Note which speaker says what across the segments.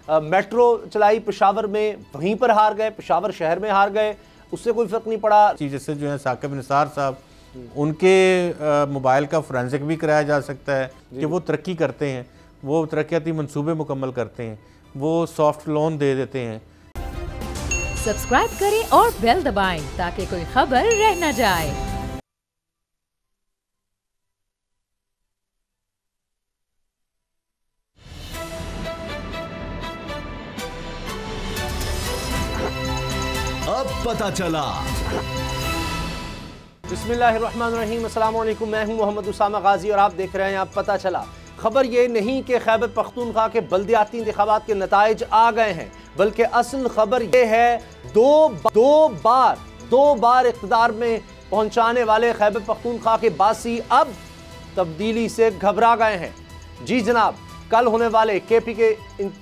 Speaker 1: Metro चलाई पेशावर में, वहीं पर हार गए, पेशावर शहर में हार गए, उससे कोई फ़र्क नहीं पड़ा।
Speaker 2: जैसे जो है साकिब निसार साहब, उनके मोबाइल का फोरेंसिक भी कराया जा सकता है कि वो तरक्की करते हैं, वो तरक्याती मंसूबे मुकम्मल करते हैं, वो सॉफ्ट लोन दे देते हैं।
Speaker 3: सब्सक्राइब करें और बेल दबाएं ताकि कोई खबर रह न जाए।
Speaker 4: अब पता चला।
Speaker 1: बिस्मिल्लाहिर्रहमानिर्रहीम, अस्सलाम वालेकुम। मैं हूं मोहम्मद उसामा गाजी और आप देख रहे हैं अब पता चला। खबर ये नहीं कि खैबर पख्तूनख्वा के बल्दियाती इंतखाबात के नताइज आ गए हैं, बल्कि असल खबर ये है दो बार इक़्तिदार में पहुंचाने वाले खैबर पख्तूनख्वा के बासी अब तब्दीली से घबरा गए हैं। जी जनाब, कल होने वाले KP के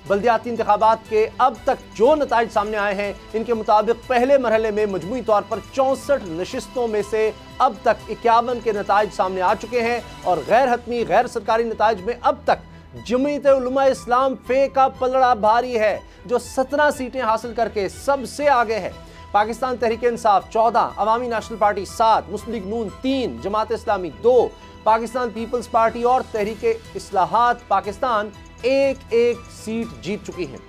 Speaker 1: बल्दियाती इंतखाबात के अब तक जो नताइज सामने आए हैं, इनके मुताबिक पहले मरहले में मजमूई तौर पर 64 नशिस्तों में से अब तक 51 के नताइज सामने आ चुके हैं और गैर हतमी गैर सरकारी नताइज में अब तक जमीयत उलमा इस्लाम फे का पलड़ा भारी है, जो 17 सीटें हासिल करके सबसे आगे है। पाकिस्तान तहरीक इंसाफ 14, अवामी नेशनल पार्टी 7, मुस्लिम लीग नून 3, जमात इस्लामी 2, पाकिस्तान पीपल्स पार्टी और तहरीक इस्लाहात पाकिस्तान एक सीट जीत चुकी हैं,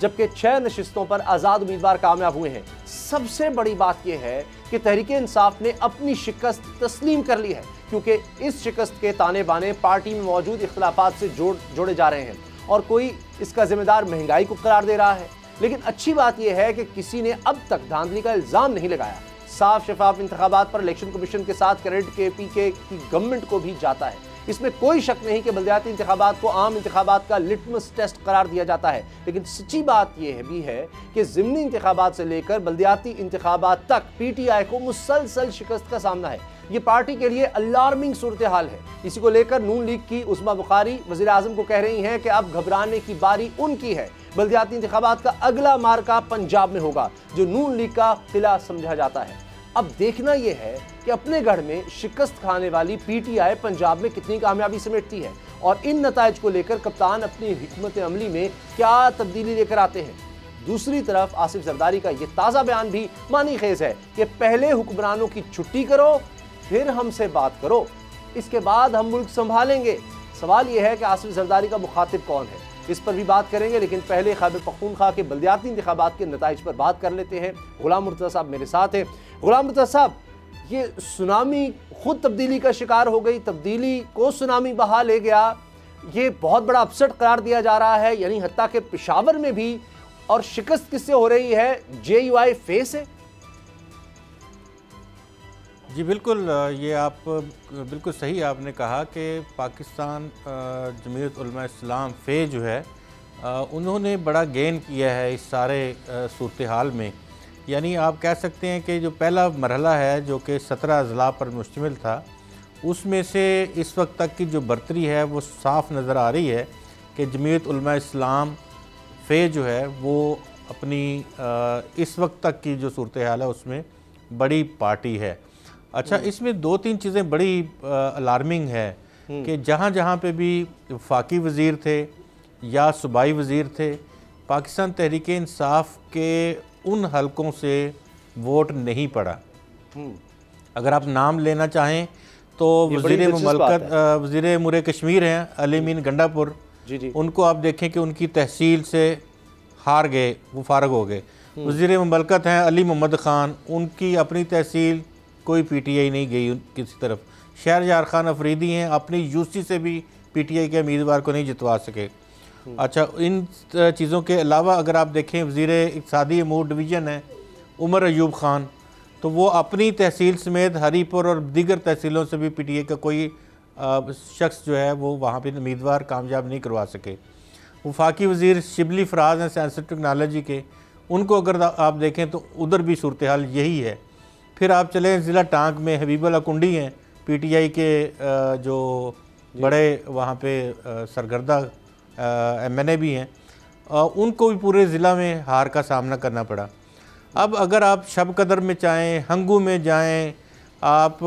Speaker 1: जबकि 6 नशिस्तों पर आज़ाद उम्मीदवार कामयाब हुए हैं। सबसे बड़ी बात यह है कि तहरीक इंसाफ ने अपनी शिकस्त तस्लीम कर ली है, क्योंकि इस शिकस्त के ताने बाने पार्टी में मौजूद इख्तिलाफात से जोड़े जा रहे हैं और कोई इसका जिम्मेदार महंगाई को करार दे रहा है। लेकिन अच्छी बात यह है कि किसी ने अब तक धांधली का इल्ज़ाम नहीं लगाया। साफ शफाफ इंतखाबात पर इलेक्शन कमीशन के साथ क्रेडिट KP की गवर्नमेंट को भी जाता है। इसमें कोई शक नहीं कि बल्दियाती इंतखाबात को आम इंतखाबात का लिटमस टेस्ट करार दिया जाता है। लेकिन सच्ची बात यह भी है कि ज़िमनी इंतखाबात से लेकर बल्दियाती इंतखाबात तक PTI को मुसलसल शिकस्त का सामना है। ये पार्टी के लिए अलार्मिंग सूरत हाल है। इसी को लेकर नून लीग की उस्मा बुखारी वज़ीर आज़म को कह रही हैं कि अब घबराने की बारी उनकी है। बल्दियाती इंतखाबात का अगला मार्का पंजाब में होगा, जो नून लीग का किला समझा जाता है। अब देखना यह है कि अपने गढ़ में शिकस्त खाने वाली PTI पंजाब में कितनी कामयाबी समेटती है और इन नताइज को लेकर कप्तान अपनी हिकमत अमली में क्या तब्दीली लेकर आते हैं। दूसरी तरफ आसिफ जरदारी का यह ताज़ा बयान भी मानी खेज है कि पहले हुक्मरानों की छुट्टी करो, फिर हमसे बात करो, इसके बाद हम मुल्क संभालेंगे। सवाल यह है कि आसिफ जरदारी का मुखातिब कौन है, इस पर भी बात करेंगे। लेकिन पहले खैबर पख्तूनख्वा के बल्दियाती इंतखाबात के नताइज पर बात कर लेते हैं। गुलाम मुर्तज़ा साहब मेरे साथ हैं। गुलाम मुर्तज़ा साहब, ये सुनामी खुद तब्दीली का शिकार हो गई, तब्दीली को सुनामी बहा ले गया, ये बहुत बड़ा अपसेट करार दिया जा रहा है, यानी हत्ता के पेशावर में भी। और शिकस्त किससे हो रही है? JUI फे से।
Speaker 2: जी बिल्कुल, ये आप बिल्कुल सही आपने कहा कि पाकिस्तान जमीयत उलमा इस्लाम फे जो है उन्होंने बड़ा गेन किया है इस सारे सूरत हाल में। यानी आप कह सकते हैं कि जो पहला मरहला है जो कि 17 अज़ला पर मुश्तमिल था, उसमें से इस वक्त तक की जो बर्तरी है वो साफ़ नज़र आ रही है कि जमीयत उलमा इस्लाम फे जो है वो अपनी इस वक्त तक की जो सूरत हाल है उसमें बड़ी पार्टी है। अच्छा, इसमें 2-3 चीज़ें बड़ी अलार्मिंग है कि जहाँ पे भी वफाकी वज़ीर थे या सूबाई वज़ीर थे, पाकिस्तान तहरीक इंसाफ के उन हलकों से वोट नहीं पड़ा। अगर आप नाम लेना चाहें तो वज़ीर मुमलकत वज़ीर मुरे कश्मीर हैं अली मीन गंडापुर, उनको आप देखें कि उनकी तहसील से हार गए, वो फारग हो गए। वज़ीर मुमलकत हैं अली मोहम्मद ख़ान, उनकी अपनी तहसील कोई PTI नहीं गई किसी तरफ। शहरयार खान अफरीदी हैं, अपनी UC से भी PTI के उम्मीदवार को नहीं जितवा सके। अच्छा, इन चीज़ों के अलावा अगर आप देखें वज़ीर इक़्तिसादी अमूर डिवीज़न है उमर अयूब ख़ान, तो वो अपनी तहसील समेत हरीपुर और दीगर तहसीलों से भी PTI का कोई शख्स जो है वो वहाँ पे उम्मीदवार कामयाब नहीं करवा सके। वफाकी वज़ीर शिबली फराज हैं साइंस टेक्नोलॉजी के, उनको अगर आप देखें तो उधर भी सूरत हाल यही है। फिर आप चलें ज़िला टांग में हबीबुल्लाह कुंडी हैं, PTI के जो बड़े वहाँ पे सरगर्दा MNA भी हैं, उनको भी पूरे ज़िला में हार का सामना करना पड़ा। अब अगर आप शब कदर में जाएँ, हंगू में जाएँ, आप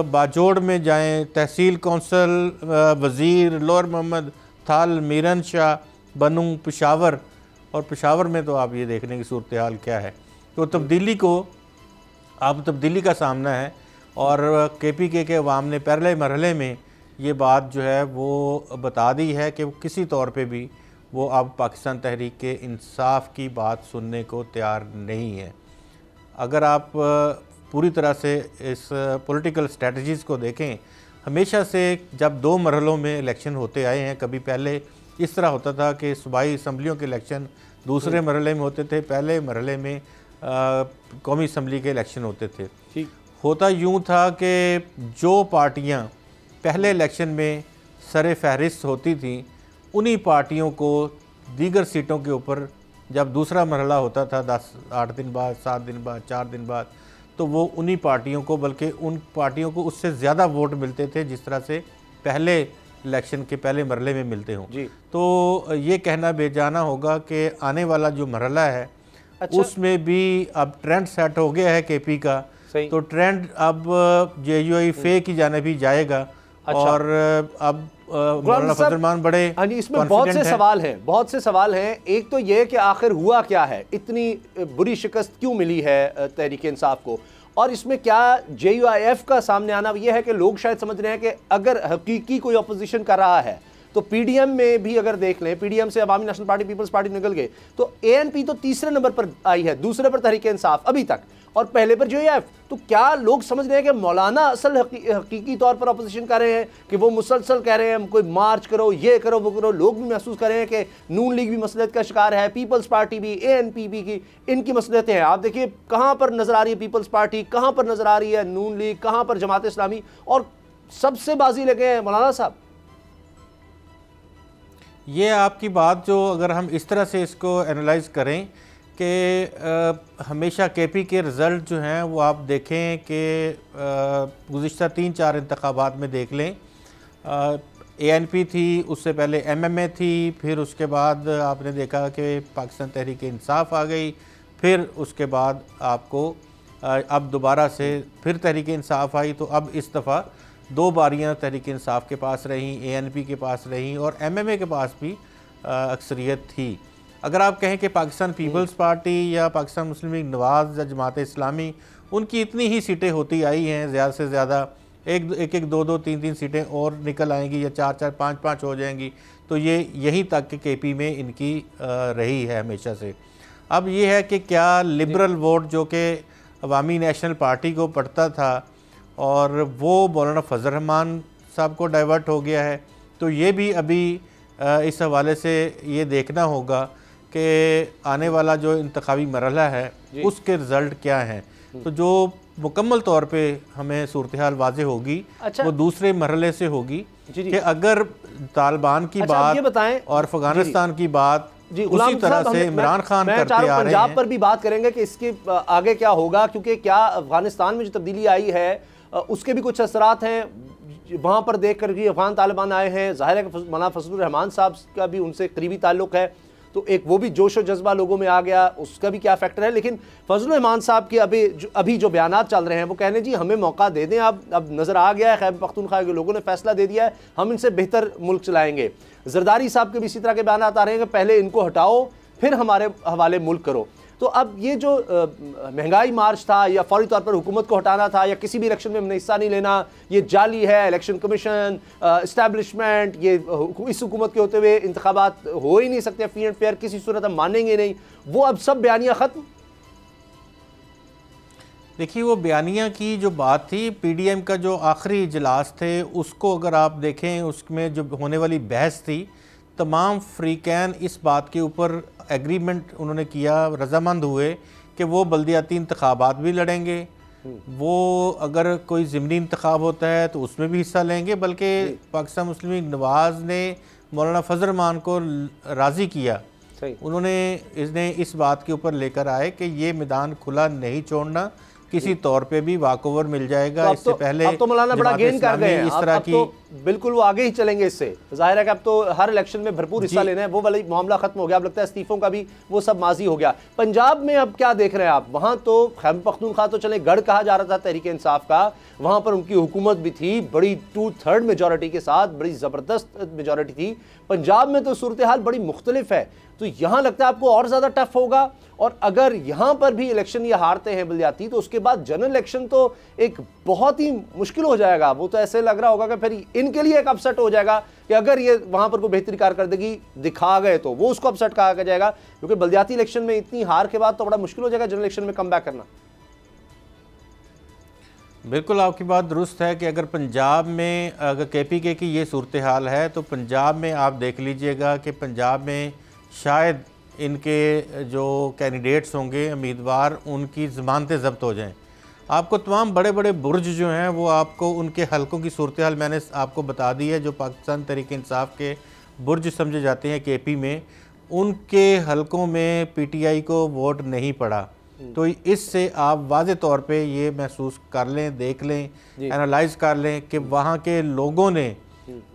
Speaker 2: बाजोड़ में जाएँ, तहसील कौंसल वज़ीर लोअर मोहम्मद थाल मीरन शाह बनू पेशावर और पेशावर में तो आप ये देखने की सूरत हाल क्या है। तो तब्दीली को अब तब्दीली का सामना है और KPK के अवाम ने पहले मरहले में ये बात जो है वो बता दी है कि किसी तौर पे भी वो अब पाकिस्तान तहरीक के इंसाफ की बात सुनने को तैयार नहीं है। अगर आप पूरी तरह से इस पॉलिटिकल स्ट्रेटजीज़ को देखें, हमेशा से जब 2 मरहलों में इलेक्शन होते आए हैं, कभी पहले इस तरह होता था कि सूबाई असम्बलियों के इलेक्शन दूसरे मरहले में होते थे, पहले मरहले में कौमी असम्बली के इलेक्शन होते थे।
Speaker 1: ठीक
Speaker 2: होता यूँ था कि जो पार्टियाँ पहले इलेक्शन में सर फहरिस्त होती थीं, उन्हीं पार्टियों को दीगर सीटों के ऊपर जब दूसरा मरहला होता था 8 दिन बाद, 7 दिन बाद, 4 दिन बाद, तो वो उन्हीं पार्टियों को, बल्कि उन पार्टियों को उससे ज़्यादा वोट मिलते थे जिस तरह से पहले इलेक्शन के पहले मरहले में मिलते हों। तो ये कहना बेजाना होगा कि आने वाला जो मरहला है उसमें भी अब ट्रेंड सेट हो गया है KP का, तो ट्रेंड अब JUI फे की जाने भी जाएगा। और अब मौलाना फजलरहमान बड़े
Speaker 1: इसमें बहुत से सवाल हैं। एक तो ये कि आखिर हुआ क्या है, इतनी बुरी शिकस्त क्यों मिली है तहरीक इंसाफ को, और इसमें क्या JUIF का सामने आना ये है कि लोग शायद समझ रहे हैं कि अगर हकीकी कोई अपोजिशन कर रहा है तो PDM में भी अगर देख लें, PDM से अवामी नेशनल पार्टी, पीपल्स पार्टी निकल गए, तो ANP तो तीसरे नंबर पर आई है, दूसरे पर तहरीक इंसाफ अभी तक, और पहले पर JUIF। तो क्या लोग समझ रहे हैं कि मौलाना असल हकीकी तौर पर अपोजिशन कर रहे हैं, कि वो मुसलसल कह रहे हैं कोई मार्च करो, ये करो, वो करो। लोग भी महसूस कर रहे हैं कि नून लीग भी मसलियत का शिकार है, पीपल्स पार्टी भी, ANP भी की इनकी मसलियतें हैं। आप देखिए कहाँ पर नजर आ रही है पीपल्स पार्टी, कहाँ पर नजर आ रही है नून लीग, कहाँ पर जमात इस्लामी, और सबसे बाजी लगे हैं मौलाना साहब।
Speaker 2: ये आपकी बात जो अगर हम इस तरह से इसको एनालाइज करें कि हमेशा KP के रिज़ल्ट जो हैं वो आप देखें कि गुज़िश्ता 3-4 इंतखाबात में देख लें, ANP थी, उससे पहले MMA थी, फिर उसके बाद आपने देखा कि पाकिस्तान तहरीक इंसाफ आ गई, फिर उसके बाद आपको अब दोबारा से फिर तहरीक इंसाफ आई। तो अब इस दफ़ा 2 बारियाँ तहरीक इंसाफ के पास रहीं, ANP के पास रहीं और MMA के पास भी अक्सरियत थी। अगर आप कहें कि पाकिस्तान पीपल्स पार्टी या पाकिस्तान मुस्लिम लीग नवाज़ या जमात इस्लामी, उनकी इतनी ही सीटें होती आई हैं, ज़्यादा से ज़्यादा एक 2-2, 3-3 सीटें और निकल आएंगी या 4-4, 5-5 हो जाएंगी, तो ये यहीं तक के KP में इनकी रही है हमेशा से। अब ये है कि क्या लिबरल वोट जो कि अवामी नेशनल पार्टी को पड़ता था और वो मौलाना फजलरहमान साहब को डाइवर्ट हो गया है, तो ये भी अभी इस हवाले से ये देखना होगा कि आने वाला जो इंतखाबी मरहला है उसके रिज़ल्ट क्या हैं। तो जो मुकम्मल तौर पे हमें सूरत हाल वाज़े होगी वो दूसरे मरहले से होगी कि अगर तालिबान की बात बताएं और अफगानिस्तान की बात उसी तरह से इमरान खान करते आ रहे हैं।
Speaker 1: पंजाब पर भी बात करेंगे कि इसके आगे क्या होगा, क्योंकि क्या अफगानिस्तान में जो तब्दीली आई है उसके भी कुछ असरात हैं वहाँ पर देख कर कि अफगान तालिबान आए हैं। ज़ाहिर है कि मौलाना फजलुर रहमान साहब का भी उनसे करीबी ताल्लुक़ है, तो एक वो भी जोश और जज्बा लोगों में आ गया, उसका भी क्या फैक्टर है। लेकिन फजलुर रहमान साहब के अभी जो बयानात चल रहे हैं वो कहने जी हमें मौका दे दें, अब नज़र आ गया है खैबर पख्तूनख्वा के लोगों ने फैसला दे दिया है, हम इनसे बेहतर मुल्क चलाएंगे। जरदारी साहब के भी इसी तरह के बयानात आ रहे हैं कि पहले इनको हटाओ फिर हमारे हवाले मुल्क करो। तो अब ये जो महंगाई मार्च था या फौरी तौर पर हुकूमत को हटाना था या किसी भी इलेक्शन में हमने हिस्सा नहीं लेना, ये जाली है, इलेक्शन कमीशन, इस्टेब्लिशमेंट, ये इस हुकूमत के होते हुए इंतखाबात हो ही नहीं सकते, फ्री एंड फेयर, किसी सूरत हम मानेंगे नहीं, वो अब सब बयानियाँ ख़त्म।
Speaker 2: देखिए वो बयानिया की जो बात थी, PDM का जो आखिरी इजलास थे उसको अगर आप देखें, उसमें जो होने वाली बहस थी, तमाम फ्रीकैन इस बात के ऊपर एग्रीमेंट उन्होंने किया, रजामंद हुए कि वो बल्दियाती इंतखाबात भी लड़ेंगे, वो अगर कोई ज़िमनी इंतखाब होता है तो उसमें भी हिस्सा लेंगे, बल्कि पाकिस्तान मुस्लिम लीग नवाज़ ने मौलाना फजलरहमान को राज़ी किया। उन्होंने इस बात के ऊपर लेकर आए कि ये मैदान खुला नहीं छोड़ना, किसी तौर पे भी वॉकओवर मिल जाएगा। इससे पहले
Speaker 1: अब तो मौलाना बड़ा गेन कर गए हैं,
Speaker 2: इस तरह की
Speaker 1: तो बिल्कुल वो आगे ही चलेंगे। इससे जाहिर है कि अब तो हर इलेक्शन में भरपूर हिस्सा लेना है, वो वाला मामला खत्म हो गया। अब लगता है इस्तीफों का भी वो सब माजी हो गया। पंजाब में अब क्या देख रहे हैं आप? वहां तो खैबर पख्तूनख्वा तो चले गढ़ कहा जा रहा था तहरीक इंसाफ का, वहां पर उनकी हुकूमत भी थी बड़ी 2/3 मेजॉरिटी के साथ, बड़ी जबरदस्त मेजॉरिटी थी। पंजाब में तो सूरत हाल बड़ी मुख्तलिफ है, तो यहां लगता है आपको और ज्यादा टफ होगा। और अगर यहां पर भी इलेक्शन ये हारते हैं बल्दियाती, तो उसके बाद जनरल इलेक्शन तो एक बहुत ही मुश्किल हो जाएगा। वो तो ऐसे लग रहा होगा कि फिर इनके लिए एक अपसेट हो जाएगा कि अगर ये वहां पर कोई बेहतरी कारकर्दगी दिखा गए तो वो उसको अपसेट कहा जाएगा, क्योंकि बल्दियाती इलेक्शन में इतनी हार के बाद तो बड़ा मुश्किल हो जाएगा जनरल इलेक्शन में कम बैक करना।
Speaker 2: बिल्कुल आपकी बात दुरुस्त है कि अगर पंजाब में अगर KPK की ये सूरत हाल है, तो पंजाब में आप देख लीजिएगा कि पंजाब में शायद इनके जो कैंडिडेट्स होंगे उम्मीदवार, उनकी ज़मानतें ज़ब्त हो जाएं। आपको तमाम बड़े बड़े बुर्ज जो हैं वो आपको उनके हलकों की सूरत हाल मैंने आपको बता दी है। जो पाकिस्तान तहरीक इंसाफ के बुर्ज समझे जाते हैं KP में, उनके हलकों में PTI को वोट नहीं पड़ा। तो इससे आप वाज़े तौर पे ये महसूस कर लें, देख लें, एनालाइज कर लें कि वहाँ के लोगों ने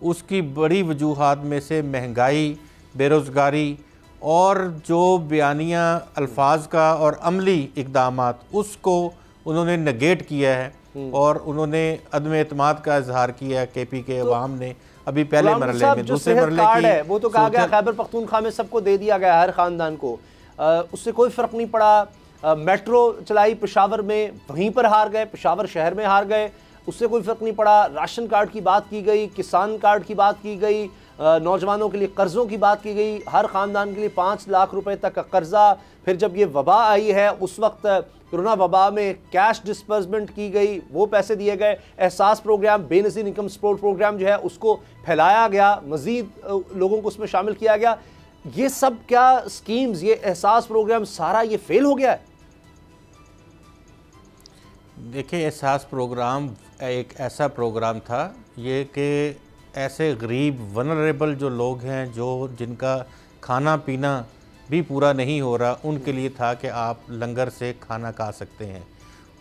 Speaker 2: उसकी बड़ी वजूहात में से महंगाई, बेरोज़गारी और जो बयानिया अल्फाज का और अमली इक़दामात, उसको उन्होंने नेगेट किया है और उन्होंने अदम एतमाद का इजहार किया है KPK अवाम ने। अभी पहले मरहले में, दूसरे मरहले की
Speaker 1: है वो तो कहा गया खैबर पख्तूनख्वा में सबको दे दिया गया, हर ख़ानदान को, उससे कोई फ़र्क नहीं पड़ा। मेट्रो चलाई पेशावर में, वहीं पर हार गए, पेशावर शहर में हार गए, उससे कोई फ़र्क नहीं पड़ा। राशन कार्ड की बात की गई, किसान कार्ड की बात की गई, नौजवानों के लिए कर्ज़ों की बात की गई, हर ख़ानदान के लिए 5 लाख रुपए तक का कर्ज़ा। फिर जब ये वबा आई है, उस वक्त कोरोना वबा में कैश डिस्बर्समेंट की गई, वो पैसे दिए गए। Ehsaas programme, Benazir income support programme जो है उसको फैलाया गया, मज़ीद लोगों को उसमें शामिल किया गया। ये सब क्या स्कीम्स, ये एहसास प्रोग्राम सारा ये फेल हो गया है?
Speaker 2: देखिए, एहसास प्रोग्राम एक ऐसा प्रोग्राम था ये कि ऐसे गरीब वनरेबल जो लोग हैं, जो जिनका खाना पीना भी पूरा नहीं हो रहा, उनके लिए था कि आप लंगर से खाना खा सकते हैं।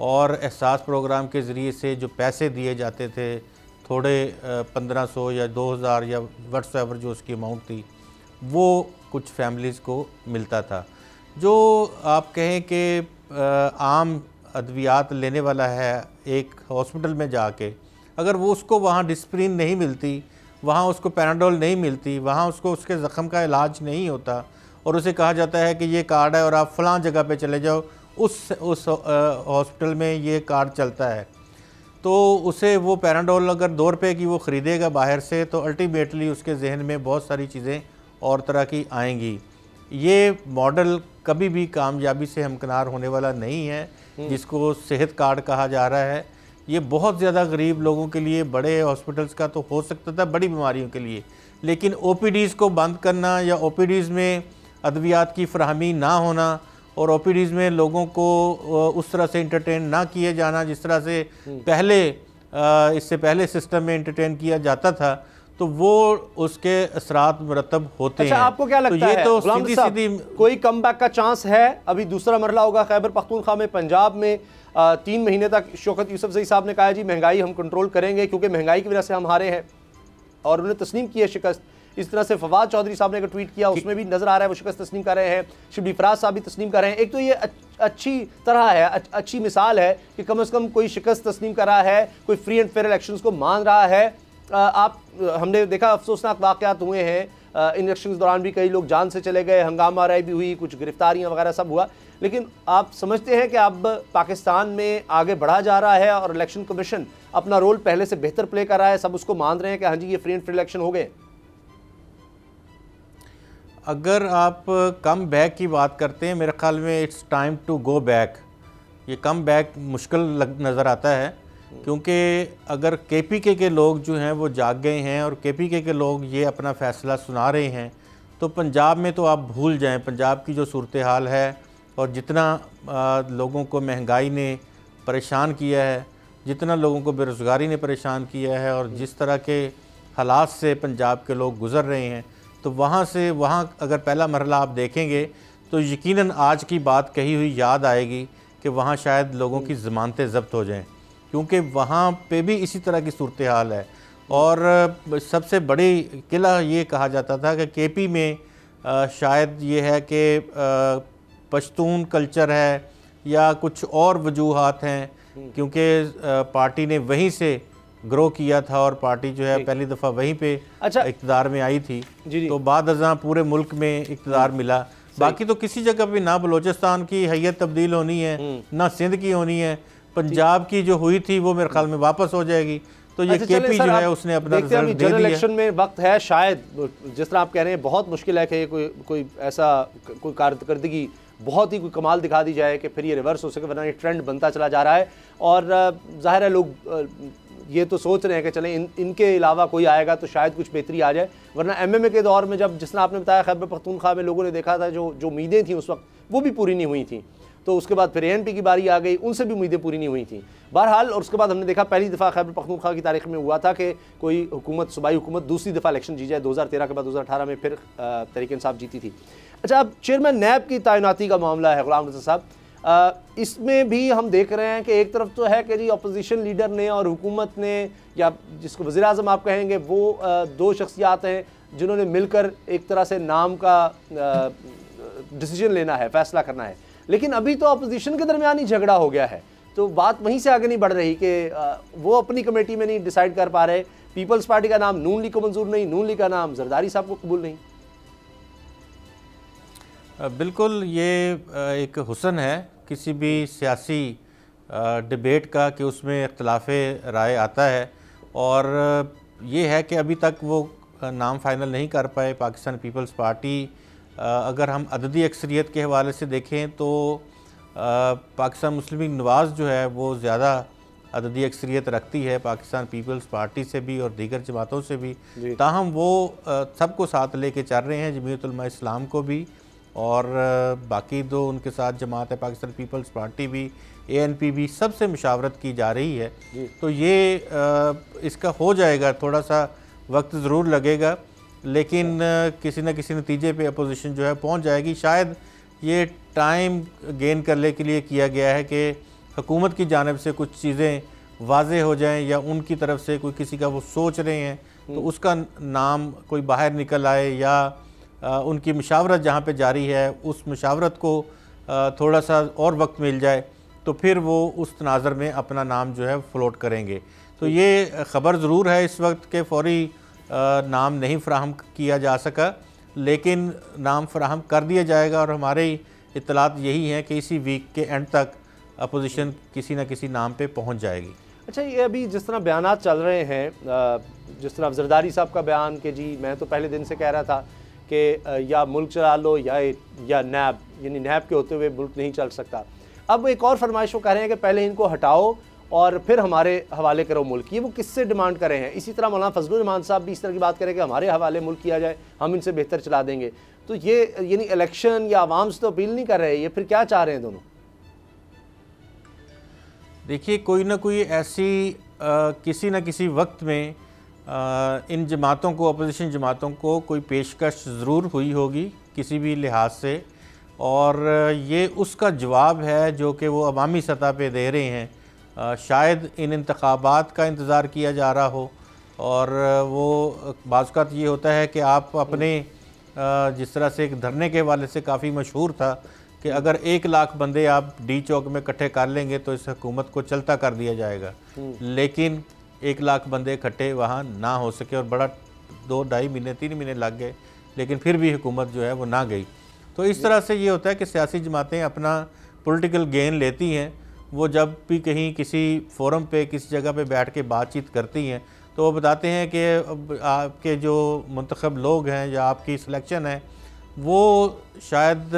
Speaker 2: और एहसास प्रोग्राम के ज़रिए से जो पैसे दिए जाते थे, थोड़े 1500 या 2000 या व्हाट्सएवर जो उसकी अमाउंट थी, वो कुछ फैमिलीज़ को मिलता था। जो आप कहें कि आम अद्वियात लेने वाला है एक हॉस्पिटल में जाके, अगर वो उसको वहाँ डिस्प्रिन नहीं मिलती, वहाँ उसको पैराडोल नहीं मिलती, वहाँ उसको उसके ज़ख़म का इलाज नहीं होता और उसे कहा जाता है कि ये कार्ड है और आप फ़लाँ जगह पे चले जाओ, उस हॉस्पिटल में ये कार्ड चलता है, तो उसे वो पैराडोल अगर 2 रुपये की वो ख़रीदेगा बाहर से, तो अल्टीमेटली उसके जहन में बहुत सारी चीज़ें और तरह की आएंगी। ये मॉडल कभी भी कामयाबी से हमकिनार होने वाला नहीं है, जिसको सेहत कार्ड कहा जा रहा है। ये बहुत ज़्यादा गरीब लोगों के लिए, बड़े हॉस्पिटल्स का तो हो सकता था बड़ी बीमारियों के लिए, लेकिन OPDs को बंद करना या OPDs में अद्वियात की फराहमी ना होना और OPDs में लोगों को उस तरह से इंटरटेन ना किए जाना जिस तरह से पहले इससे पहले सिस्टम में इंटरटेन किया जाता था, तो वो उसके असरात मुरतब होते हैं।
Speaker 1: आपको क्या लगता है,
Speaker 2: तो सीधी
Speaker 1: कोई कमबैक का चांस है? अभी दूसरा मरला होगा खैबर पख्तूनख्वा में, पंजाब में 3 महीने तक शौकत यूसुफजई साहब ने कहा जी महंगाई हम कंट्रोल करेंगे क्योंकि महंगाई की वजह से हम हारे हैं, और उन्होंने तस्लीम की है शिकस्त। इस तरह से फवाद चौधरी साहब ने एक ट्वीट किया, उसमें भी नजर आ रहा है वो शिकस्त तस्लीम कर रहे हैं। शिबली फराज साहब भी तस्लीम कर रहे हैं। एक तो ये अच्छी तरह है, अच्छी मिसाल है कि कम से कम कोई शिकस्त तस्लीम कर रहा है, कोई फ्री एंड फेयर इलेक्शंस को मान रहा है। हमने देखा अफसोसनाक वाक़यात हुए हैं, इन इलेक्शन के दौरान भी कई लोग जान से चले गए, हंगामा आराई भी हुई, कुछ गिरफ्तारियां वगैरह सब हुआ। लेकिन आप समझते हैं कि अब पाकिस्तान में आगे बढ़ा जा रहा है और इलेक्शन कमीशन अपना रोल पहले से बेहतर प्ले कर रहा है, सब उसको मान रहे हैं कि हाँ जी ये फ्री एंड फेयर इलेक्शन हो गए?
Speaker 2: अगर आप कम बैक की बात करते हैं, मेरे ख्याल में it's time to go back. ये कम बैक मुश्किल नज़र आता है, क्योंकि अगर KPK के लोग जो हैं वो जाग गए हैं और KPK के लोग ये अपना फ़ैसला सुना रहे हैं, तो पंजाब में तो आप भूल जाएं। पंजाब की जो सूरत हाल है और जितना लोगों को महंगाई ने परेशान किया है, जितना लोगों को बेरोज़गारी ने परेशान किया है और जिस तरह के हालात से पंजाब के लोग गुज़र रहे हैं, तो वहाँ से वहाँ अगर पहला मरहला आप देखेंगे तो यकीनन आज की बात कही हुई याद आएगी कि वहाँ शायद लोगों की ज़मानतें ज़ब्त हो जाएं, क्योंकि वहाँ पे भी इसी तरह की सूरत हाल है। और सबसे बड़ी किला ये कहा जाता था कि केपी में शायद ये है कि पश्तून कल्चर है या कुछ और वजूहात हैं, क्योंकि पार्टी ने वहीं से ग्रो किया था और पार्टी जो है पहली दफ़ा वहीं पे इक़्तिदार में आई थी। तो बाद अज़ां पूरे मुल्क में इक़्तिदार मिला। बाकी तो किसी जगह भी ना बलोचिस्तान की हैयत तब्दील होनी है, ना सिंध की होनी है। पंजाब की जो हुई थी वो मेरे ख्याल में वापस हो जाएगी। तो ये केपी जो है उसने अपना रिजल्ट दे दिया।
Speaker 1: इलेक्शन में वक्त है, शायद जिस तरह आप कह रहे हैं बहुत मुश्किल है कि कोई ऐसा कोई कारकर्दगी बहुत ही कोई कमाल दिखा दी जाए कि फिर ये रिवर्स हो सके, वरना ये ट्रेंड बनता चला जा रहा है। और जाहिर है लोग ये तो सोच रहे हैं कि चलें इनके अलावा कोई आएगा तो शायद कुछ बेहतरी आ जाए, वरना एमएमए के दौर में जब जिस तरह आपने बताया खैबर पख्तूनख्वा में लोगों ने देखा था जो उम्मीदें थी उस वक्त वो भी पूरी नहीं हुई थी। तो उसके बाद फिर एएनपी की बारी आ गई, उनसे भी उम्मीदें पूरी नहीं हुई थी बहरहाल। और उसके बाद हमने देखा पहली दफ़ा खैबर पख्तूनख्वा की तारीख में हुआ था कि कोई हुकूमत, सूबाई हुकूमत दूसरी दफ़ा इलेक्शन जी जाए। 2013 के बाद 2018 में फिर तहरीक इंसाफ जीती थी। अच्छा, अब चेयरमैन नैब की तैनाती का मामला है गुलाम रज़ा साहब, इसमें भी हम देख रहे हैं कि एक तरफ तो है कि जी अपोजिशन लीडर ने और हुकूमत ने, या जिसको वज़ीर आज़म आप कहेंगे, वो दो शख्सियात हैं जिन्होंने मिलकर एक तरह से नाम का डिसीजन लेना है, फैसला करना है। लेकिन अभी तो अपोजिशन के दरमियान ही झगड़ा हो गया है, तो बात वहीं से आगे नहीं बढ़ रही कि वो अपनी कमेटी में नहीं डिसाइड कर पा रहे, पीपल्स पार्टी का नाम नून लीग को मंजूर नहीं, नून लीग का नाम जरदारी साहब को कबूल नहीं।
Speaker 2: बिल्कुल, ये एक हुस्न है किसी भी सियासी डिबेट का कि उसमें इख्तिलाफ राय आता है। और ये है कि अभी तक वो नाम फाइनल नहीं कर पाए पाकिस्तान पीपल्स पार्टी। अगर हम अददी अक्सरियत के हवाले से देखें तो पाकिस्तान मुस्लिम लीग नवाज़ जो है वो ज़्यादा अददी अक्सरियत रखती है पाकिस्तान पीपल्स पार्टी से भी और दीगर जमातों से भी। ताहम वो सबको साथ लेके चल रहे हैं, जमीयत उलमा इस्लाम को भी, और बाकी दो उनके साथ जमात है पाकिस्तान पीपल्स पार्टी भी, एएनपी भी, सबसे मुशावरत की जा रही है। तो ये इसका हो जाएगा, थोड़ा सा वक्त ज़रूर लगेगा, लेकिन किसी न किसी नतीजे पे अपोजिशन जो है पहुंच जाएगी। शायद ये टाइम गेन करने के लिए किया गया है कि हुकूमत की जानिब से कुछ चीज़ें वाज़े हो जाएं, या उनकी तरफ से कोई किसी का वो सोच रहे हैं तो उसका नाम कोई बाहर निकल आए, या उनकी मुशावरत जहाँ पे जारी है उस मुशावरत को थोड़ा सा और वक्त मिल जाए तो फिर वो उस तनाज़र में अपना नाम जो है फ्लोट करेंगे। तो ये ख़बर ज़रूर है इस वक्त के फौरी नाम नहीं फ़राहम किया जा सका, लेकिन नाम फ़राहम कर दिया जाएगा। और हमारे इत्तलात यही हैं कि इसी वीक के एंड तक अपोजिशन किसी न किसी नाम पे पहुंच जाएगी।
Speaker 1: अच्छा, ये अभी जिस तरह बयानात चल रहे हैं, जिस तरह जरदारी साहब का बयान कि जी मैं तो पहले दिन से कह रहा था कि या मुल्क चला लो या नैब, यानी नैब के होते हुए मुल्क नहीं चल सकता। अब एक और फरमाइश वो कह रहे हैं कि पहले इनको हटाओ और फिर हमारे हवाले करो मुल्क। ये वो किससे डिमांड कर रहे हैं? इसी तरह मौलाना फजलुर रहमान साहब भी इस तरह की बात करें कि हमारे हवाले मुल्क किया जाए, हम इनसे बेहतर चला देंगे। तो ये यानी इलेक्शन या आवाम से तो अपील नहीं कर रहे, ये फिर क्या चाह रहे हैं दोनों?
Speaker 2: देखिए, कोई ना कोई ऐसी किसी न किसी वक्त में इन जमातों को, अपोजिशन जमातों को कोई पेशकश ज़रूर हुई होगी किसी भी लिहाज से, और ये उसका जवाब है जो कि वो अवामी सतह पे दे रहे हैं। शायद इन इंतखाबात का इंतज़ार किया जा रहा हो, और वो बाज़ ये होता है कि आप अपने जिस तरह से एक धरने के हवाले से काफ़ी मशहूर था कि अगर 1 लाख बंदे आप डी चौक में इकट्ठे कर लेंगे तो इस हुकूमत को चलता कर दिया जाएगा, लेकिन 1 लाख बंदे इकट्ठे वहाँ ना हो सके और बड़ा 2, 2.5 महीने 3 महीने लग गए, लेकिन फिर भी हुकूमत जो है वो ना गई। तो इस तरह से ये होता है कि सियासी जमातें अपना पॉलिटिकल गेन लेती हैं। वो जब भी कहीं किसी फोरम पे, किसी जगह पे बैठ के बातचीत करती हैं तो वो बताते हैं कि आपके जो मुंतखब लोग हैं या आपकी सिलेक्शन है वो शायद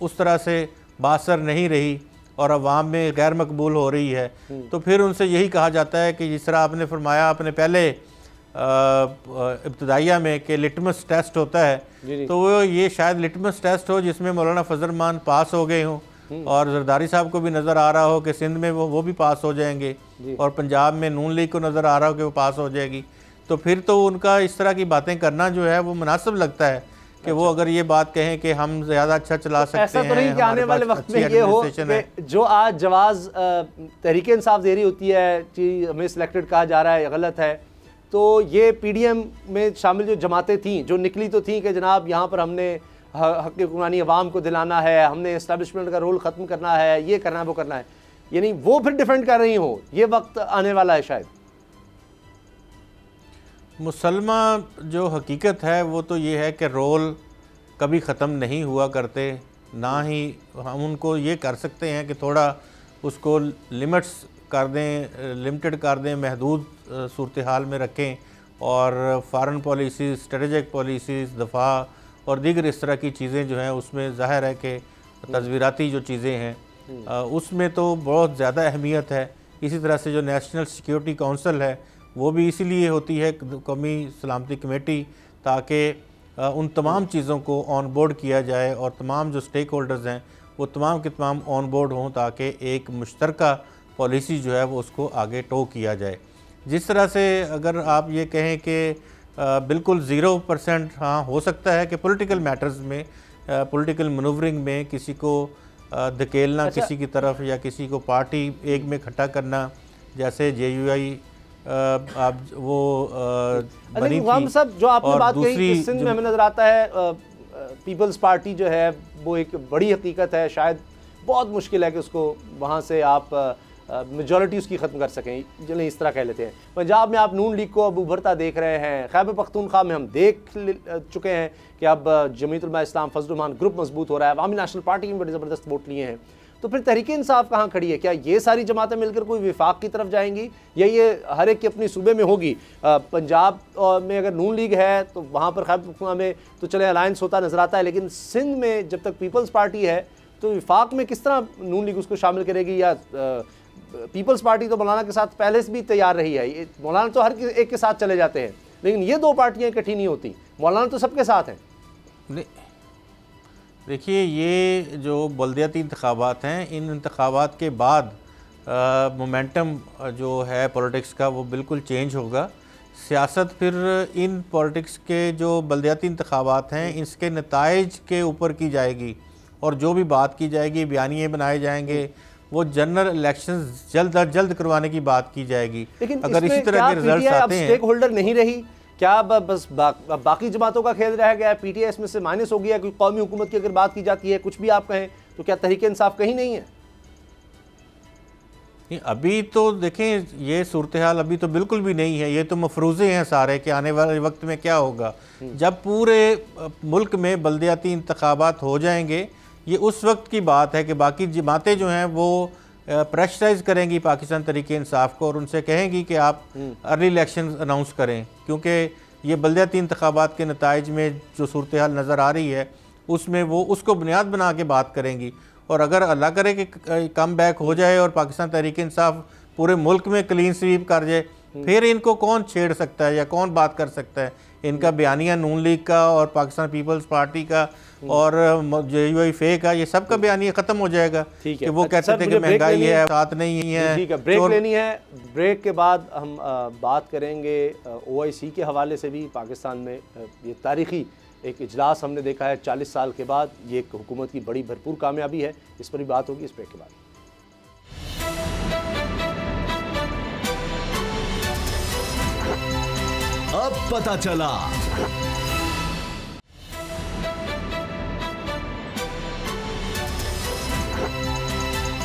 Speaker 2: उस तरह से बासर नहीं रही और अवाम में गैर मकबूल हो रही है। तो फिर उनसे यही कहा जाता है कि जिस तरह आपने फरमाया अपने पहले इब्तदाइया में कि लिटमस टेस्ट होता है, तो वो ये शायद लिटमस टेस्ट हो जिसमें मौलाना फजल रहमान पास हो गए हों और जरदारी साहब को भी नज़र आ रहा हो कि सिंध में वो भी पास हो जाएंगे और पंजाब में नून लीग को नज़र आ रहा हो कि वो पास हो जाएगी। तो फिर तो उनका इस तरह की बातें करना जो है वो मुनासिब लगता है कि वो अगर ये बात कहें कि हम ज़्यादा अच्छा चला सकते हैं।
Speaker 1: ऐसा तो नहीं कि आने वाले वक्त में ये हो कि जो आज जवाज़ तहरीक इंसाफ दे रही होती है कि हमें सिलेक्टेड कहा जा रहा है, गलत है, तो ये PDM में शामिल जो जमातें थीं, जो निकली तो थी कि जनाब यहाँ पर हमने हक़ हुक्मरानी अवाम को दिलाना है, हमने इस्टेब्लिशमेंट का रोल ख़त्म करना है, ये करना है, वो करना है, यानी वो फिर डिफेंड कर रही हो, ये वक्त आने वाला है शायद।
Speaker 2: मुसलमा जो हकीकत है वो तो ये है कि रोल कभी ख़त्म नहीं हुआ करते, ना ही हम उनको ये कर सकते हैं कि थोड़ा उसको लिमिट्स कर दें, लिमिटेड कर दें, महदूद सूरत हाल में रखें, और फ़ॉरेन पॉलिसीज़, स्ट्रेटेजिक पॉलिसीज़, दफ़ा और दीगर इस तरह की चीज़ें जो हैं उसमें ज़ाहिर है कि तज़वीराती जो चीज़ें हैं उसमें तो बहुत ज़्यादा अहमियत है। इसी तरह से जो नेशनल सिक्योरिटी काउंसिल है वो भी इसीलिए होती है कौमी सलामती कमेटी, ताकि उन तमाम चीज़ों को ऑन बोर्ड किया जाए और तमाम जो स्टेक होल्डर्स हैं वो तमाम के तमाम ऑन बोर्ड हों, ताकि एक मुश्तरका पॉलिसी जो है वो उसको आगे टो किया जाए। जिस तरह से अगर आप ये कहें कि बिल्कुल 0% हाँ हो सकता है कि पॉलिटिकल मैटर्स में, पॉलिटिकल मनूवरिंग में किसी को धकेलना किसी की तरफ या किसी को पार्टी एक में इकट्ठा करना, जैसे JUI आप वो बनी थी।
Speaker 1: सब जो आपने बात कही सिंध में हमें नजर आता है पीपल्स पार्टी जो है वो एक बड़ी हकीकत है, शायद बहुत मुश्किल है कि उसको वहाँ से आप मेजॉरिटी उसकी ख़त्म कर सकें, चलें इस तरह कह लेते हैं। पंजाब में आप नून लीग को अब उभरता देख रहे हैं, खैबर पख्तूनख्वा में हम देख चुके हैं कि अब जमीयत उलमा इस्लाम फजल रहमान ग्रुप मजबूत हो रहा है, अवामी नेशनल पार्टी में बड़े ज़बरदस्त वोट लिए हैं, तो फिर तहरीक इंसाफ कहाँ खड़ी है? क्या ये सारी जमातें मिलकर कोई विफाक की तरफ जाएंगी या ये हर एक की अपनी सूबे में होगी? पंजाब में अगर नून लीग है तो वहाँ पर खैबर पख्तूनख्वा में तो चले अलायंस होता नजर आता है, लेकिन सिंध में जब तक पीपल्स पार्टी है तो विफाक में किस तरह नून लीग उसको शामिल करेगी? या पीपल्स पार्टी तो मौलाना के साथ पहले से भी तैयार रही है, मौलाना तो हर एक के साथ चले जाते हैं, लेकिन ये दो पार्टियां इकट्ठी नहीं होती, मौलाना तो सबके साथ हैं।
Speaker 2: देखिए, ये जो बल्दियाती इंतखाबात हैं, इन इंतखाबात के बाद मोमेंटम जो है पॉलिटिक्स का वो बिल्कुल चेंज होगा। सियासत फिर इन पॉलिटिक्स के जो बल्दियाती इंतखाबात हैं इसके नताइज के ऊपर की जाएगी, और जो भी बात की जाएगी, बयानिए बनाए जाएंगे, वो जनरल इलेक्शंस जल्द अज जल्द करवाने की बात की जाएगी।
Speaker 1: लेकिन
Speaker 2: अगर इसी तरह के रिजल्ट आते हैं,
Speaker 1: स्टेक होल्डर नहीं रही क्या? बस बाकी जमातों का खेल रह गया, PTI इसमें से माइनस हो गया? कोई कौमी हुकूमत की अगर बात की जाती है, कुछ भी आप कहें, तो क्या तहरीक इंसाफ कहीं नहीं है?
Speaker 2: अभी तो देखें, ये सूरत हाल अभी तो बिल्कुल भी नहीं है, ये तो मफरूज़े हैं सारे कि आने वाले वक्त में क्या होगा। जब पूरे मुल्क में बल्दियाती इंतखाबात हो जाएंगे, ये उस वक्त की बात है कि बाकी जमातें जो हैं वो प्रेशराइज करेंगी पाकिस्तान तहरीक इंसाफ को और उनसे कहेंगी कि आप अर्ली इलेक्शन अनाउंस करें, क्योंकि ये बल्दियाती इंतखाबात के नताइज में जो सूरत हाल नज़र आ रही है उसमें वो उसको बुनियाद बना के बात करेंगी। और अगर अल्लाह करे कि कम बैक हो जाए और पाकिस्तान तहरीक इंसाफ पूरे मुल्क में क्लीन स्वीप कर जाए, फिर इनको कौन छेड़ सकता है या कौन बात कर सकता है? इनका बयानिया नून लीग का और पाकिस्तान पीपल्स पार्टी का और JUI फे का, ये सब का बयानिया ख़त्म हो जाएगा कि वो कहते थे कि महंगाई है, साथ नहीं है।
Speaker 1: ठीक है, ब्रेक लेनी है। ब्रेक के बाद हम बात करेंगे OIC के हवाले से भी। पाकिस्तान में ये तारीख़ी एक इजलास हमने देखा है 40 साल के बाद, ये एक हुकूमत की बड़ी भरपूर कामयाबी है, इस पर भी बात होगी इस ब्रेक के बाद।
Speaker 4: अब पता चला।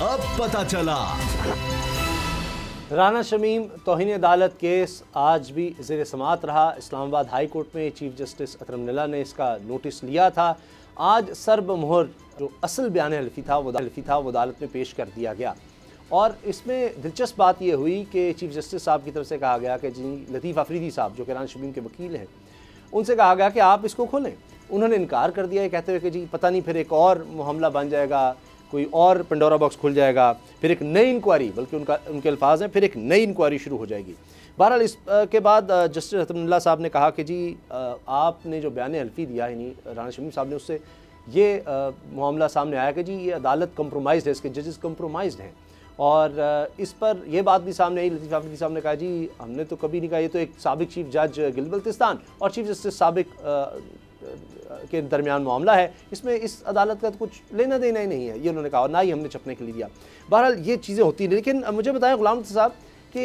Speaker 4: अब पता चला।
Speaker 1: राना शमीम तौहीन अदालत केस आज भी ज़ेर समाअत रहा। इस्लामाबाद हाई कोर्ट में चीफ जस्टिस अतरम निल्ला ने इसका नोटिस लिया था। आज सर्बमोहर जो असल बयान हल्फी था वो अदालत में पेश कर दिया गया, और इसमें दिलचस्प बात यह हुई कि चीफ जस्टिस साहब की तरफ से कहा गया कि जी लतीफ़ अफरीदी साहब जो कि राना शमीम के वकील हैं, उनसे कहा गया कि आप इसको खोलें। उन्होंने इनकार कर दिया, कहते हुए कि जी पता नहीं फिर एक और मामला बन जाएगा, कोई और पंडोरा बॉक्स खुल जाएगा, फिर एक नई इंक्वायरी, बल्कि उनके अल्फाज हैं, फिर एक नई इंक्वायरी शुरू हो जाएगी। बहरहाल इस के बाद जस्टिस अतरम निल्ला साहब ने कहा कि जी आपने जो बयान हल्फी दिया है राना शमीम साहब ने, उससे ये मामला सामने आया कि जी ये अदालत कंप्रोमाइज़ है, इसके जजेस कंप्रोमाइज़ हैं। और इस पर यह बात भी सामने आई, लतीफ़ अफरीदी साहब ने कहा जी हमने तो कभी नहीं कहा, ये तो एक साबिक चीफ जज गिल बल्तिस्तान और चीफ जस्टिस साबिक के दरमियान मामला है, इसमें इस अदालत का तो कुछ लेना देना ही नहीं है, ये उन्होंने कहा, और ना ही हमने छपने के लिए दिया। बहरहाल ये चीज़ें होती हैं। लेकिन मुझे बताएं गुलाम साहब कि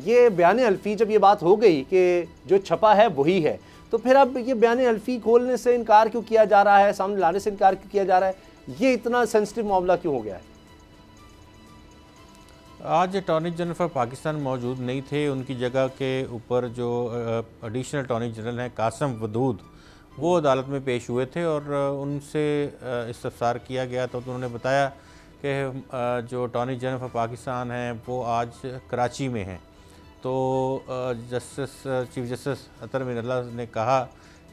Speaker 1: ये बयान हल्फी, जब ये बात हो गई कि जो छपा है वही है, तो फिर अब ये बयान हल्फी खोलने से इनकार क्यों किया जा रहा है, सामने लाने से इनकार क्यों किया जा रहा है, ये इतना सेंसिटिव मामला क्यों हो गया है?
Speaker 2: आज अटॉर्नी जनरल फॉर पाकिस्तान मौजूद नहीं थे, उनकी जगह के ऊपर जो एडिशनल अटॉर्नी जनरल हैं कासिम वदूद, वो अदालत में पेश हुए थे और उनसे इस्तफसार किया गया। तो उन्होंने बताया कि जो अटॉर्नी जनरल फॉर पाकिस्तान हैं वो आज कराची में हैं। तो चीफ जस्टिस अतर मिनल्ला ने कहा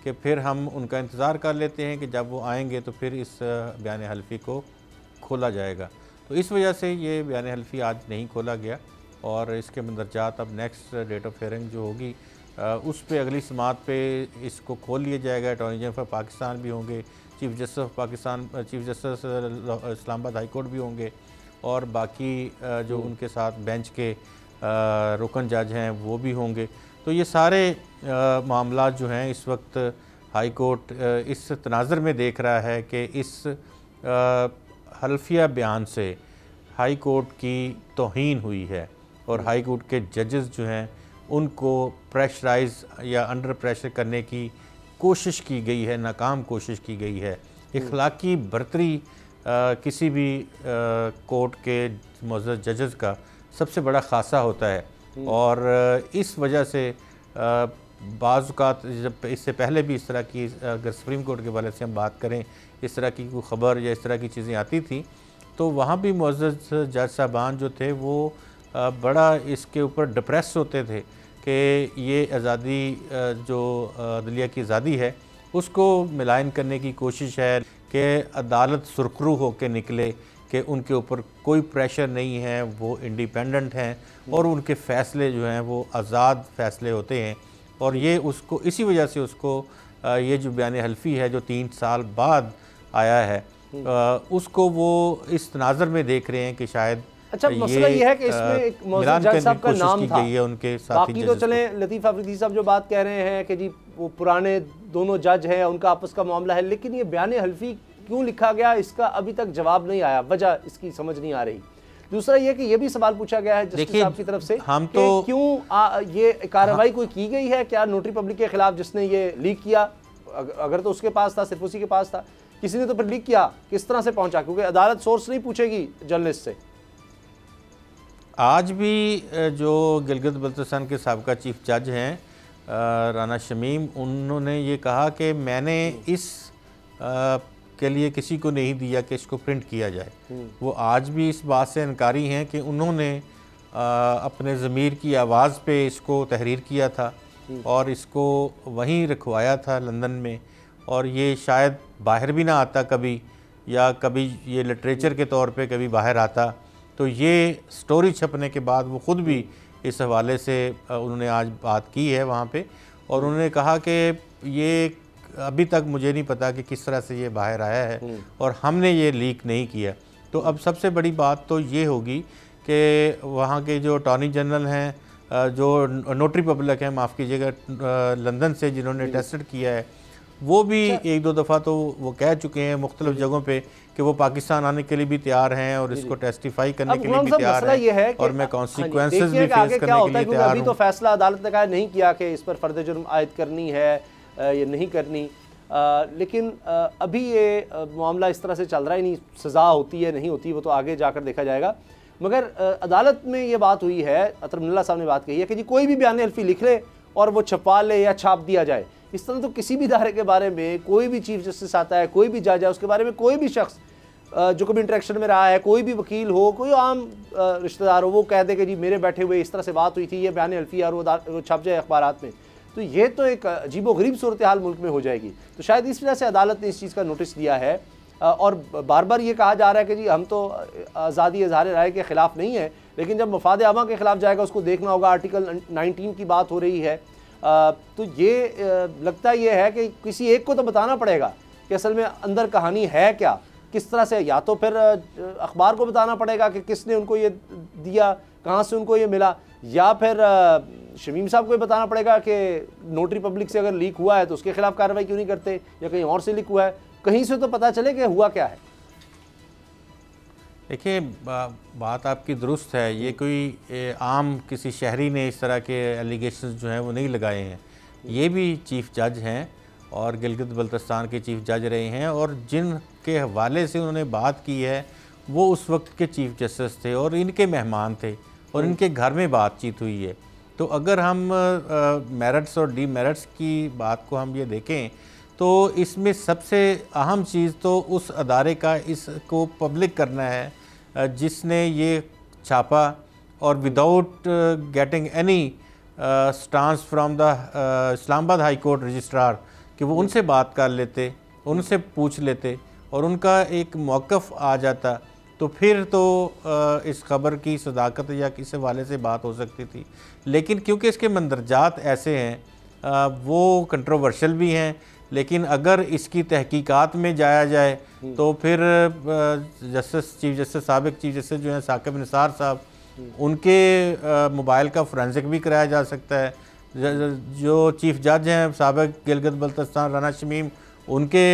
Speaker 2: कि फिर हम उनका इंतज़ार कर लेते हैं कि जब वो आएंगे तो फिर इस बयान हल्फी को खोला जाएगा। तो इस वजह से ये बयान हल्फी आज नहीं खोला गया और इसके मंदरजात अब नेक्स्ट डेट ऑफ हियरिंग जो होगी उस पे अगली समात पे इसको खोल लिया जाएगा। अटॉर्नी जनरल फॉर पाकिस्तान भी होंगे, chief justice of Pakistan, chief justice Islamabad high court भी होंगे और बाकी जो उनके साथ बेंच के रुकन जज हैं वो भी होंगे। तो ये सारे मामला जो हैं इस वक्त हाई कोर्ट इस तनाज़र में देख रहा है कि इस हल्फिया बयान से हाई कोर्ट की तौहीन हुई है और हाई कोर्ट के जजेस जो हैं उनको प्रेशराइज या अंडर प्रेशर करने की कोशिश की गई है, नाकाम कोशिश की गई है। इखलाकी बरतरी किसी भी कोर्ट के मुअज़्ज़ज़ जजेस का सबसे बड़ा खासा होता है और इस वजह से बाज़ औक़ात जब इससे पहले भी इस तरह की, अगर सुप्रीम कोर्ट के वाले से हम बात करें, इस तरह की कोई ख़बर या इस तरह की चीज़ें आती थी तो वहाँ भी मुअज़्ज़ज़ जज साहबान जो थे वो बड़ा इसके ऊपर डिप्रेस होते थे कि ये आज़ादी जो अदलिया की आज़ादी है उसको मिलान करने की कोशिश है कि अदालत सुरखरू होकर निकले कि उनके ऊपर कोई प्रेशर नहीं है, वो इंडिपेंडेंट हैं और उनके फ़ैसले जो हैं वो आज़ाद फ़ैसले होते हैं। और ये उसको इसी वजह से उसको ये जो बयान हल्फी है जो 3 साल बाद आया है उसको वो इस तनाज़र में देख रहे हैं कि शायद
Speaker 1: अच्छा मसला ये है कि इसमें एक मुअज़्ज़ज़ जज साहब का नाम था,
Speaker 2: उनके साथी
Speaker 1: बाकी तो चले लतीफ़ अफरीदी साहब जो बात कह रहे हैं कि जी वो पुराने दोनों जज हैं, उनका आपस का मामला है, लेकिन ये बयान हल्फी क्यों लिखा गया इसका अभी तक जवाब नहीं आया, वजह इसकी समझ नहीं आ रही। दूसरा ये कि ये भी सवाल पूछा गया है जस्टिस साहब की तरफ से हम तो क्यों ये कार्रवाई कोई की गई है, क्या नोटरी पब्लिक के खिलाफ जिसने ये लीक किया, अगर तो उसके पास था, सिर्फ उसी के पास था, किसी ने तो फिर लीक किया, किस तरह से पहुंचा, क्योंकि अदालत सोर्स नहीं पूछेगी जर्नलिस्ट से।
Speaker 2: आज भी जो गिलगित बल्तिस्तान के साबिका चीफ जज हैं राना शमीम, उन्होंने ये कहा कि मैंने इस के लिए किसी को नहीं दिया कि इसको प्रिंट किया जाए। वो आज भी इस बात से इनकारी हैं कि उन्होंने अपने ज़मीर की आवाज़ पे इसको तहरीर किया था और इसको वहीं रखवाया था लंदन में, और ये शायद बाहर भी ना आता कभी, या कभी ये लिटरेचर के तौर पे कभी बाहर आता। तो ये स्टोरी छपने के बाद वो ख़ुद भी इस हवाले से उन्होंने आज बात की है वहाँ पे, और उन्होंने कहा कि ये अभी तक मुझे नहीं पता कि किस तरह से ये बाहर आया है और हमने ये लीक नहीं किया। तो अब सबसे बड़ी बात तो ये होगी कि वहाँ के जो अटॉर्नी जनरल हैं, जो नोटरी पब्लिक हैं, माफ़ कीजिएगा, लंदन से जिन्होंने टेस्टेड किया है, वो भी एक दो दफ़ा तो वो कह चुके हैं मुख्तलिफ जगहों पे कि वो पाकिस्तान आने के लिए भी तैयार हैं और इसको टेस्टिफाई करने के लिए भी तैयार हैं और मैं कॉन्सिक्वेंसेस भी फेस करने के लिए तैयार हूं।
Speaker 1: अभी तो फैसला अदालत ने कहा नहीं किया कि इस पर फर्द जुर्म आयद करनी है या नहीं करनी, लेकिन अभी ये मामला इस तरह से चल रहा है, नहीं सज़ा होती है नहीं होती वो तो आगे जाकर देखा जाएगा। मगर अदालत में ये बात हुई है, अतर मिनल्ला साहब ने बात कही है कि जी कोई भी बयान हल्फी लिख ले और वो छपा ले या छाप दिया जाए। इस तरह तो किसी भी इदारे के बारे में कोई भी चीफ जस्टिस आता है, कोई भी जज है, उसके बारे में कोई भी शख्स जो कभी इंटरेक्शन में रहा है, कोई भी वकील हो, कोई आम रिश्तेदार हो, वो कह दे कि जी मेरे बैठे हुए इस तरह से बात हुई थी, ये बयान हल्फी और वो छप जाए अखबारात में, तो ये तो एक अजीबोगरीब सूरत हाल मुल्क में हो जाएगी। तो शायद इस वजह से अदालत ने इस चीज़ का नोटिस दिया है और बार बार ये कहा जा रहा है कि जी हम तो आज़ादी इज़हार राय के ख़िलाफ़ नहीं है, लेकिन जब मफाद आमा के ख़िलाफ़ जाएगा उसको देखना होगा। आर्टिकल 19 की बात हो रही है, तो ये लगता ये है कि किसी एक को तो बताना पड़ेगा कि असल में अंदर कहानी है क्या, किस तरह से, या तो फिर अखबार को बताना पड़ेगा कि किसने उनको ये दिया, कहाँ से उनको ये मिला, या फिर शमीम साहब को बताना पड़ेगा कि नोटरी पब्लिक से अगर लीक हुआ है तो उसके खिलाफ कार्रवाई क्यों नहीं करते, या कहीं और से लीक हुआ है, कहीं से तो पता चले कि हुआ क्या है।
Speaker 2: देखिए बात आपकी दुरुस्त है, ये कोई आम किसी शहरी ने इस तरह के एलिगेशंस जो हैं वो नहीं लगाए हैं। ये भी चीफ जज हैं और गिलगित बल्तिस्तान के चीफ जज रहे हैं, और जिनके हवाले से उन्होंने बात की है वो उस वक्त के चीफ जस्टिस थे और इनके मेहमान थे और इनके घर में बातचीत हुई है। तो अगर हम मेरिट्स और डीमेरिट्स की बात को हम ये देखें तो इसमें सबसे अहम चीज़ तो उस अदारे का इसको पब्लिक करना है जिसने ये छापा, और without getting any stance from the Islamabad high court registrar कि वो उनसे बात कर लेते, उनसे पूछ लेते और उनका एक मौक़िफ़ आ जाता, तो फिर तो इस खबर की सदाकत या किसी वाले से बात हो सकती थी। लेकिन क्योंकि इसके मंदरजात ऐसे हैं वो कंट्रोवर्शियल भी हैं, लेकिन अगर इसकी तहकीकात में जाया जाए तो फिर चीफ जस्टिस साबिक चीफ जस्टिस जो हैं साकिब निसार साहब, उनके मोबाइल का फोरेंसिक भी कराया जा सकता है। जो चीफ जज हैं साबिक गिलगित बल्तिस्तान राना शमीम, उनके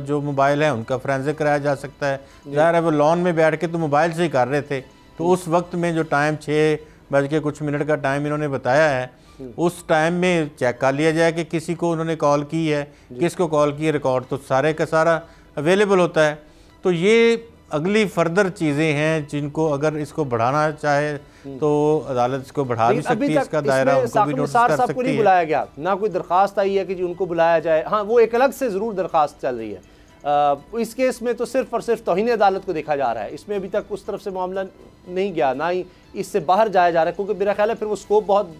Speaker 2: जो मोबाइल हैं उनका फोरेंसिक कराया जा सकता है। ज़ाहिर है वो लॉन में बैठ के तो मोबाइल से ही कर रहे थे, तो उस वक्त में जो टाइम 6 बज के कुछ का टाइम इन्होंने बताया है, उस टाइम में चेक कर लिया जाए कि किसी को उन्होंने कॉल की है, किसको कॉल की है, रिकॉर्ड तो सारे का सारा अवेलेबल होता है। तो ये अगली फर्दर चीज़ें हैं जिनको अगर इसको बढ़ाना चाहे तो अदालत इसको बढ़ा भी सकती है, इसका दायरा उनको भी नोटिस कर सकती है।
Speaker 1: नहीं बुलाया गया, ना कोई दरख्वास्त आई है कि जी उनको बुलाया जाए। हाँ, वो एक अलग से ज़रूर दरख्वास्त चल रही है। इस केस में तो सिर्फ और सिर्फ तौहीन अदालत को देखा जा रहा है, इसमें अभी तक उस तरफ से मामला नहीं गया, ना ही इससे बाहर जाया जा रहा है, क्योंकि मेरा ख्याल है फिर वो स्कोप बहुत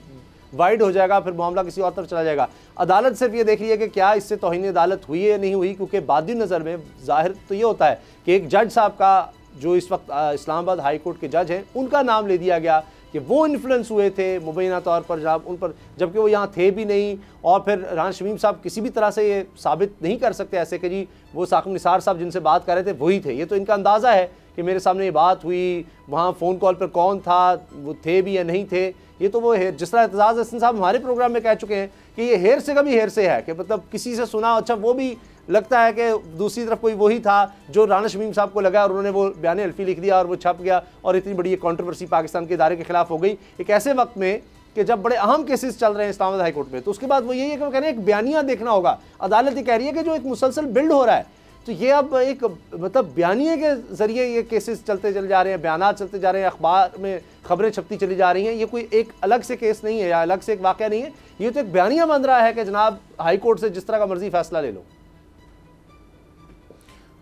Speaker 1: वाइड हो जाएगा, फिर मामला किसी और तरफ चला जाएगा। अदालत सिर्फ ये देख रही है कि क्या इससे तौहीन अदालत हुई है या नहीं हुई, क्योंकि बादी नज़र में ज़ाहिर तो ये होता है कि एक जज साहब का, जो इस वक्त इस्लामाबाद हाई कोर्ट के जज हैं, उनका नाम ले दिया गया कि वो इन्फ्लुएंस हुए थे मुबैना तौर पर जब उन पर, जबकि वो यहाँ थे भी नहीं। और फिर राना शमीम साहब किसी भी तरह से ये साबित नहीं कर सकते ऐसे कि जी वो साकिब निसार साहब जिनसे बात कर रहे थे वही थे। ये तो इनका अंदाज़ा है कि मेरे सामने ये बात हुई, वहाँ फ़ोन कॉल पर कौन था, वो थे भी या नहीं थे। ये तो वो जिस तरह एतजाज़ हसन साहब हमारे प्रोग्राम में कह चुके हैं कि ये हेर से कभी हेर से है, कि मतलब किसी से सुना, अच्छा वो भी लगता है कि दूसरी तरफ कोई वही था जो राना शमीम साहब को लगा और उन्होंने वो बयान हल्फी लिख दिया और वो छप गया और इतनी बड़ी कंट्रोवर्सी पाकिस्तान के इदारे के खिलाफ हो गई एक ऐसे वक्त में कि जब बड़े अहम केसेस चल रहे हैं इस्लामाबाद हाई कोर्ट में। तो उसके बाद वो यही है कि वो कह रहे हैं एक बयानिया देखना होगा। अदालत ये कह रही है कि जो एक मुसलसल बिल्ड हो रहा है, तो ये अब एक मतलब बयानिए के ज़रिए ये केसेस चलते चले जा रहे हैं, बयानात चलते जा रहे हैं, अखबार में खबरें छपती चली जा रही हैं। ये कोई एक अलग से केस नहीं है या अलग से एक वाक़या नहीं है, ये तो एक बयानिया बन रहा है कि जनाब हाई कोर्ट से जिस तरह का मर्जी फैसला ले लो।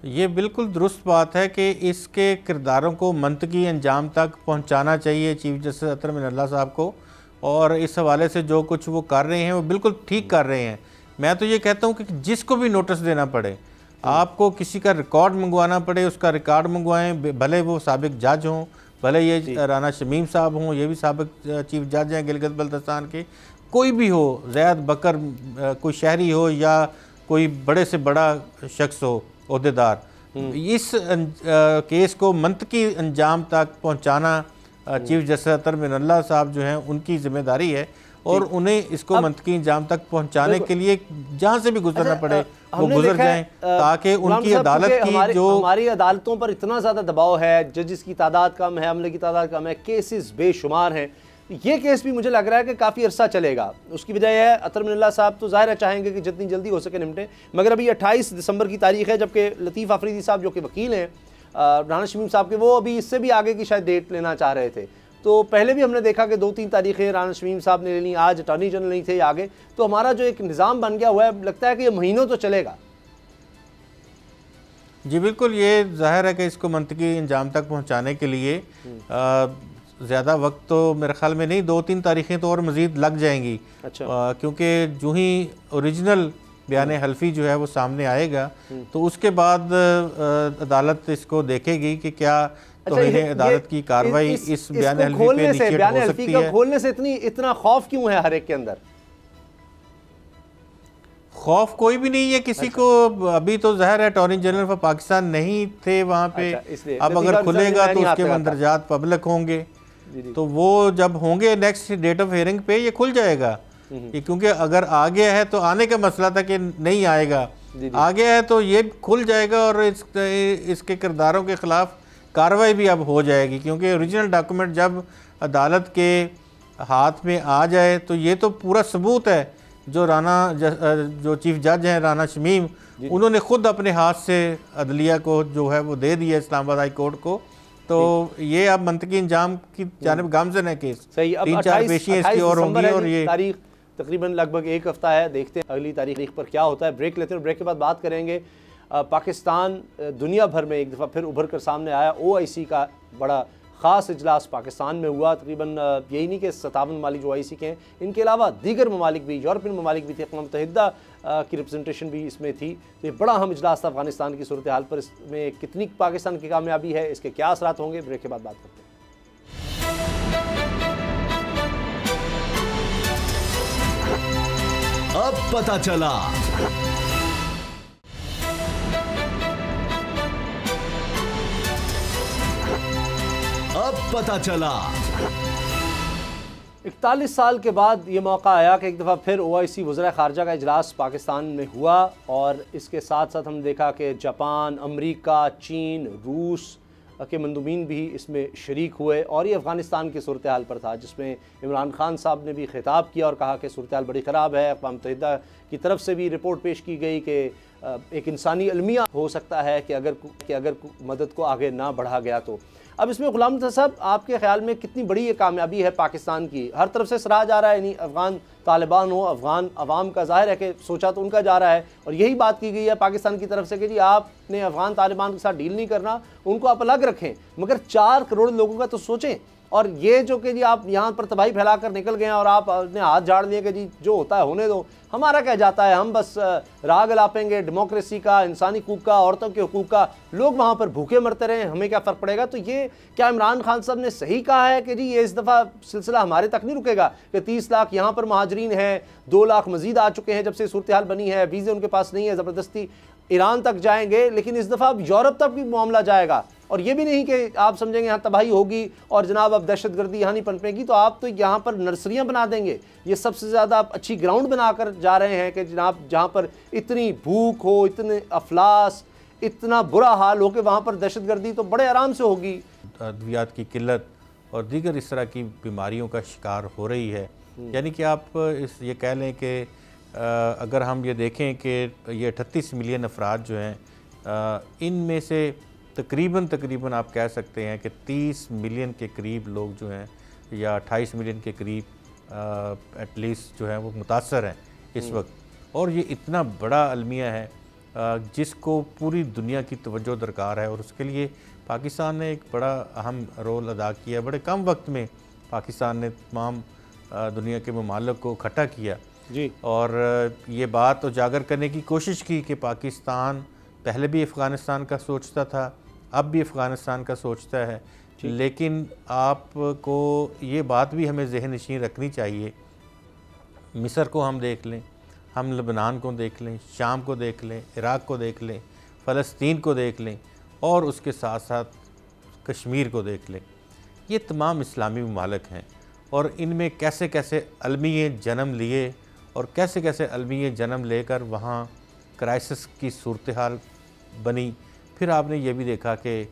Speaker 2: ये बिल्कुल दुरुस्त बात है कि इसके किरदारों को मंतकी अंजाम तक पहुंचाना चाहिए चीफ जस्टिस अतर मिनल्ला साहब को, और इस हवाले से जो कुछ वो कर रहे हैं वो बिल्कुल ठीक कर रहे हैं। मैं तो ये कहता हूँ कि जिसको भी नोटिस देना पड़े, आपको किसी का रिकॉर्ड मंगवाना पड़े, उसका रिकॉर्ड मंगवाएं, भले वो साबिक जज हों, भले ये राना शमीम साहब हों, ये भी साबिक चीफ जज हैं गिलगित बल्तिस्तान के, कोई भी हो, ज़ैद बकर कोई शहरी हो या कोई बड़े से बड़ा शख्स हो ओहदेदार, इस केस को मंतकी अंजाम तक पहुंचाना चीफ जस्टिस अतर मिनल्ला साहब जो हैं उनकी जिम्मेदारी है, और उन्हें इसको मंतकी अंजाम तक पहुंचाने के लिए जहां से भी गुजरना पड़े वो गुजर जाएं, ताकि उनकी अदालत की जो
Speaker 1: हमारी अदालतों पर इतना ज़्यादा दबाव है, जजेस की तादाद कम है, अमले की तादाद कम है, केसेस बेशुमार हैं, ये केस भी मुझे लग रहा है कि काफ़ी अरसा चलेगा। उसकी वजह है अतर मिनल्ला साहब तो ज़ाहिर है चाहेंगे कि जितनी जल्दी हो सके निपटें, मगर अभी 28 दिसंबर की तारीख है, जबकि लतीफ़ अफरीदी साहब जो कि वकील हैं राना शमीम साहब के, वो अभी इससे भी आगे की शायद डेट लेना चाह रहे थे। तो पहले भी हमने देखा कि 2-3 तारीखें राना शमीम साहब ने ले ली, आज अटॉर्नी जनरल नहीं थे आगे, तो हमारा जो एक निज़ाम बन गया हुआ है, लगता है कि ये महीनों तो चलेगा।
Speaker 2: जी बिल्कुल, ये जाहिर है कि इसको मंतकी अंजाम तक पहुँचाने के लिए ज़्यादा वक्त तो मेरे ख्याल में नहीं, 2-3 तारीखें तो और मज़ीद लग जाएंगी। अच्छा। क्योंकि जो ही ओरिजिनल बयान हल्फी जो है वो सामने आएगा तो उसके बाद अदालत इसको देखेगी कि क्या तो अदालत की कार्रवाई इस बयान हल्फी पे इनिशिएट हो सकती है।
Speaker 1: खोलने से इतना खौफ क्यों है हर एक के अंदर?
Speaker 2: खौफ कोई भी नहीं है किसी को। अभी तो ज़ाहिर है अटॉर्नी जनरल ऑफ पाकिस्तान नहीं थे वहाँ पे। अब अगर खुलेगा तो उसके मंदरजात पब्लिक होंगे। तो वो जब होंगे नेक्स्ट डेट ऑफ हियरिंग पे ये खुल जाएगा। ये क्योंकि अगर आ गया है तो आने का मसला था कि नहीं आएगा, आ गया है तो ये खुल जाएगा और इसके किरदारों के ख़िलाफ़ कार्रवाई भी अब हो जाएगी, क्योंकि ओरिजिनल डॉक्यूमेंट जब अदालत के हाथ में आ जाए तो ये तो पूरा सबूत है। जो जो चीफ जज हैं राना शमीम, उन्होंने ख़ुद अपने हाथ से अदलिया को जो है वो दे दिया इस्लामाबाद हाई कोर्ट को, तो ये अब मंतकी इंजाम की जानिब गामज़न है केस।
Speaker 1: सही, अब
Speaker 2: 3-4 पेशियाँ इसकी और होंगी और ये
Speaker 1: तारीख तकरीबन लगभग एक हफ्ता है, देखते हैं अगली तारीख पर क्या होता है। ब्रेक लेते हैं, ब्रेक के बाद बात करेंगे। पाकिस्तान दुनिया भर में एक दफ़ा फिर उभर कर सामने आया। OIC का बड़ा ख़ास इजलास पाकिस्तान में हुआ। तकरीबन यही नहीं कि 57 ममालिक जो OIC के हैं, इनके अलावा दीगर ममालिक भी, यूरोपियन ममालिक भी थे, अक़वाम मुत्तहिदा की रिप्रजेंटेशन भी इसमें थी। तो ये बड़ा अहम इजलास था अफ़गानिस्तान की सूरत हाल पर। इसमें कितनी पाकिस्तान की कामयाबी है, इसके क्या असरात होंगे, ब्रेक के बाद बात करते हैं।
Speaker 4: अब पता चला। अब पता चला।
Speaker 1: 41 साल के बाद ये मौका आया कि एक दफ़ा फिर OIC वज़ीर ख़ारजा का इजलास पाकिस्तान में हुआ, और इसके साथ साथ हम देखा कि जापान, अमेरिका, चीन, रूस के मंदूबीन भी इसमें शरीक हुए। और ये अफ़गानिस्तान की सूरत हाल पर था, जिसमें इमरान खान साहब ने भी खिताब किया और कहा कि सूरत हाल बड़ी ख़राब है। अक़वाम मुत्तहिदा की तरफ से भी रिपोर्ट पेश की गई कि एक इंसानी अलमिया हो सकता है कि अगर मदद को आगे ना बढ़ा गया तो। अब इसमें ग़ुलाम नबी साहब, आपके ख़्याल में कितनी बड़ी ये कामयाबी है पाकिस्तान की? हर तरफ से सराहा जा रहा है, यानी अफ़गान तालिबान हो, अफ़गान अवाम का ज़ाहिर है कि सोचा तो उनका जा रहा है, और यही बात की गई है पाकिस्तान की तरफ से कि जी आपने अफ़गान तालिबान के साथ डील नहीं करना, उनको आप अलग रखें, मगर 4 करोड़ लोगों का तो सोचें। और ये जो कि जी आप यहाँ पर तबाही फैला कर निकल गए हैं और आप अपने हाथ झाड़ लिए कि जी जो होता है होने दो, हमारा क्या जाता है, हम बस राग लापेंगे डेमोक्रेसी का, इंसानी हकूक़ का, औरतों के हकूक़ का, लोग वहाँ पर भूखे मरते रहें, हमें क्या फ़र्क पड़ेगा। तो ये क्या इमरान खान साहब ने सही कहा है कि जी ये इस दफ़ा सिलसिला हमारे तक नहीं रुकेगा कि 30 लाख यहाँ पर महाजरीन हैं, 2 लाख मज़ीद आ चुके हैं जब से सूरत हाल बनी है, वीज़े उनके पास नहीं है, ज़बरदस्ती ईरान तक जाएंगे, लेकिन इस दफ़ा अब यूरोप तक भी मामला जाएगा। और ये भी नहीं कि आप समझेंगे यहाँ तबाही होगी और जनाब अब दहशतगर्दी यहाँ नहीं पनपेगी, तो आप तो यहाँ पर नर्सरियाँ बना देंगे। ये सबसे ज़्यादा आप अच्छी ग्राउंड बनाकर जा रहे हैं कि जनाब जहाँ पर इतनी भूख हो, इतने अफलास, इतना बुरा हाल हो कि वहाँ पर दहशतगर्दी तो बड़े आराम से होगी।
Speaker 2: अद्वियात की किल्लत और दीगर इस तरह की बीमारियों का शिकार हो रही है। यानी कि आप ये कह लें कि अगर हम ये देखें कि ये 38 मिलियन अफराद जो हैं, इनमें से तकरीबन आप कह सकते हैं कि 30 मिलियन के करीब लोग जो हैं, या 28 मिलियन के करीब एटलीस्ट जो है वो मुतासर हैं इस वक्त। और ये इतना बड़ा अलमिया है जिसको पूरी दुनिया की तवज्जो दरकार है, और उसके लिए पाकिस्तान ने एक बड़ा अहम रोल अदा किया। बड़े कम वक्त में पाकिस्तान ने तमाम दुनिया के ममालिक को इकट्ठा किया
Speaker 1: जी, और
Speaker 2: ये बात उजागर करने की कोशिश की कि पाकिस्तान पहले भी अफ़गानिस्तान का सोचता था, अब भी अफ़गानिस्तान का सोचता है, लेकिन आपको ये बात भी हमें ज़हन नशीं रखनी चाहिए। मिस्र को हम देख लें, हम लबनान को देख लें, शाम को देख लें, इराक़ को देख लें, फ़लस्तीन को देख लें, और उसके साथ साथ कश्मीर को देख लें। ये तमाम इस्लामी ममालिक हैं, और इनमें कैसे कैसे अलमिये जन्म लिए और कैसे कैसे अलमिये जन्म लेकर वहाँ क्राइसिस की सूरत हाल बनी। फिर आपने ये भी देखा कि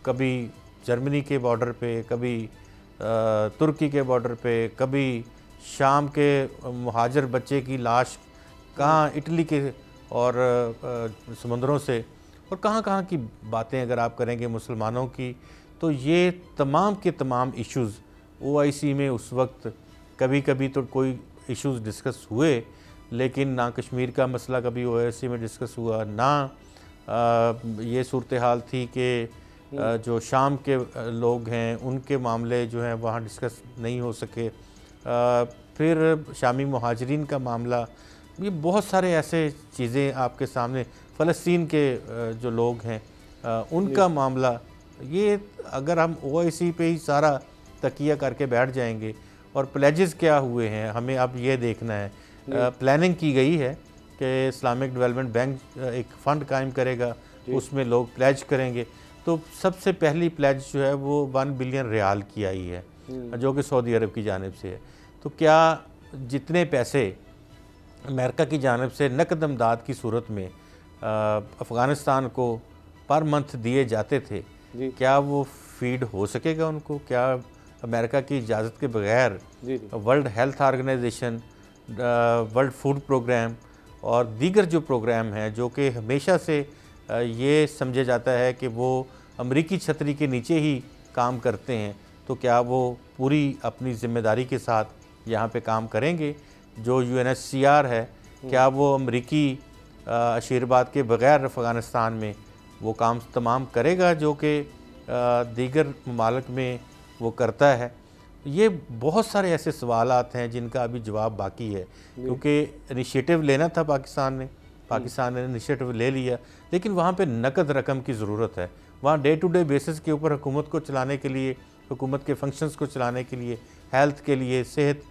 Speaker 2: कभी जर्मनी के बॉर्डर पे, कभी तुर्की के बॉर्डर पे, कभी शाम के मुहाजिर बच्चे की लाश कहाँ इटली के और समुंदरों से, और कहाँ की बातें अगर आप करेंगे मुसलमानों की, तो ये तमाम के तमाम इश्यूज़ OIC में उस वक्त कभी कभी तो कोई इश्यूज़ डिस्कस हुए, लेकिन ना कश्मीर का मसला कभी OIC में डिस्कस हुआ, ना ये सूरत हाल थी कि जो शाम के लोग हैं उनके मामले जो हैं वहाँ डिस्कस नहीं हो सके। फिर शामी मुहाजिरीन का मामला, ये बहुत सारे ऐसे चीज़ें आपके सामने, फ़लस्तीन के जो लोग हैं उनका मामला, ये अगर हम OIC पे ही सारा तकिया करके बैठ जाएंगे। और प्लेजेस क्या हुए हैं हमें अब ये देखना है। प्लानिंग की गई है कि इस्लामिक डेवलपमेंट बैंक एक फ़ंड कायम करेगा, उसमें लोग प्लेज करेंगे। तो सबसे पहली प्लेज जो है वो 1 बिलियन रियाल की आई है, जो कि सऊदी अरब की जानिब से है। तो क्या जितने पैसे अमेरिका की जानिब से नकद इमदाद की सूरत में अफ़गानिस्तान को पर मंथ दिए जाते थे, क्या वो फीड हो सकेगा उनको? क्या अमेरिका की इजाज़त के बगैर World Health Organization, World Food Programme और दीगर जो प्रोग्राम हैं जो कि हमेशा से ये समझा जाता है कि वो अमरीकी छतरी के नीचे ही काम करते हैं, तो क्या वो पूरी अपनी ज़िम्मेदारी के साथ यहाँ पे काम करेंगे? जो UNHCR है, क्या वो अमरीकी आशीर्वाद के बगैर अफ़गानिस्तान में वो काम तमाम करेगा जो कि दीगर ममालिक में वो करता है? ये बहुत सारे ऐसे सवालात हैं जिनका अभी जवाब बाकी है, क्योंकि इनिशिएटिव लेना था पाकिस्तान ने इनिशिएटिव ले लिया, लेकिन वहाँ पे नकद रकम की ज़रूरत है। वहाँ डे टू डे बेसिस के ऊपर हुकूमत को चलाने के लिए, हुकूमत के फंक्शंस को चलाने के लिए, हेल्थ के लिए, सेहत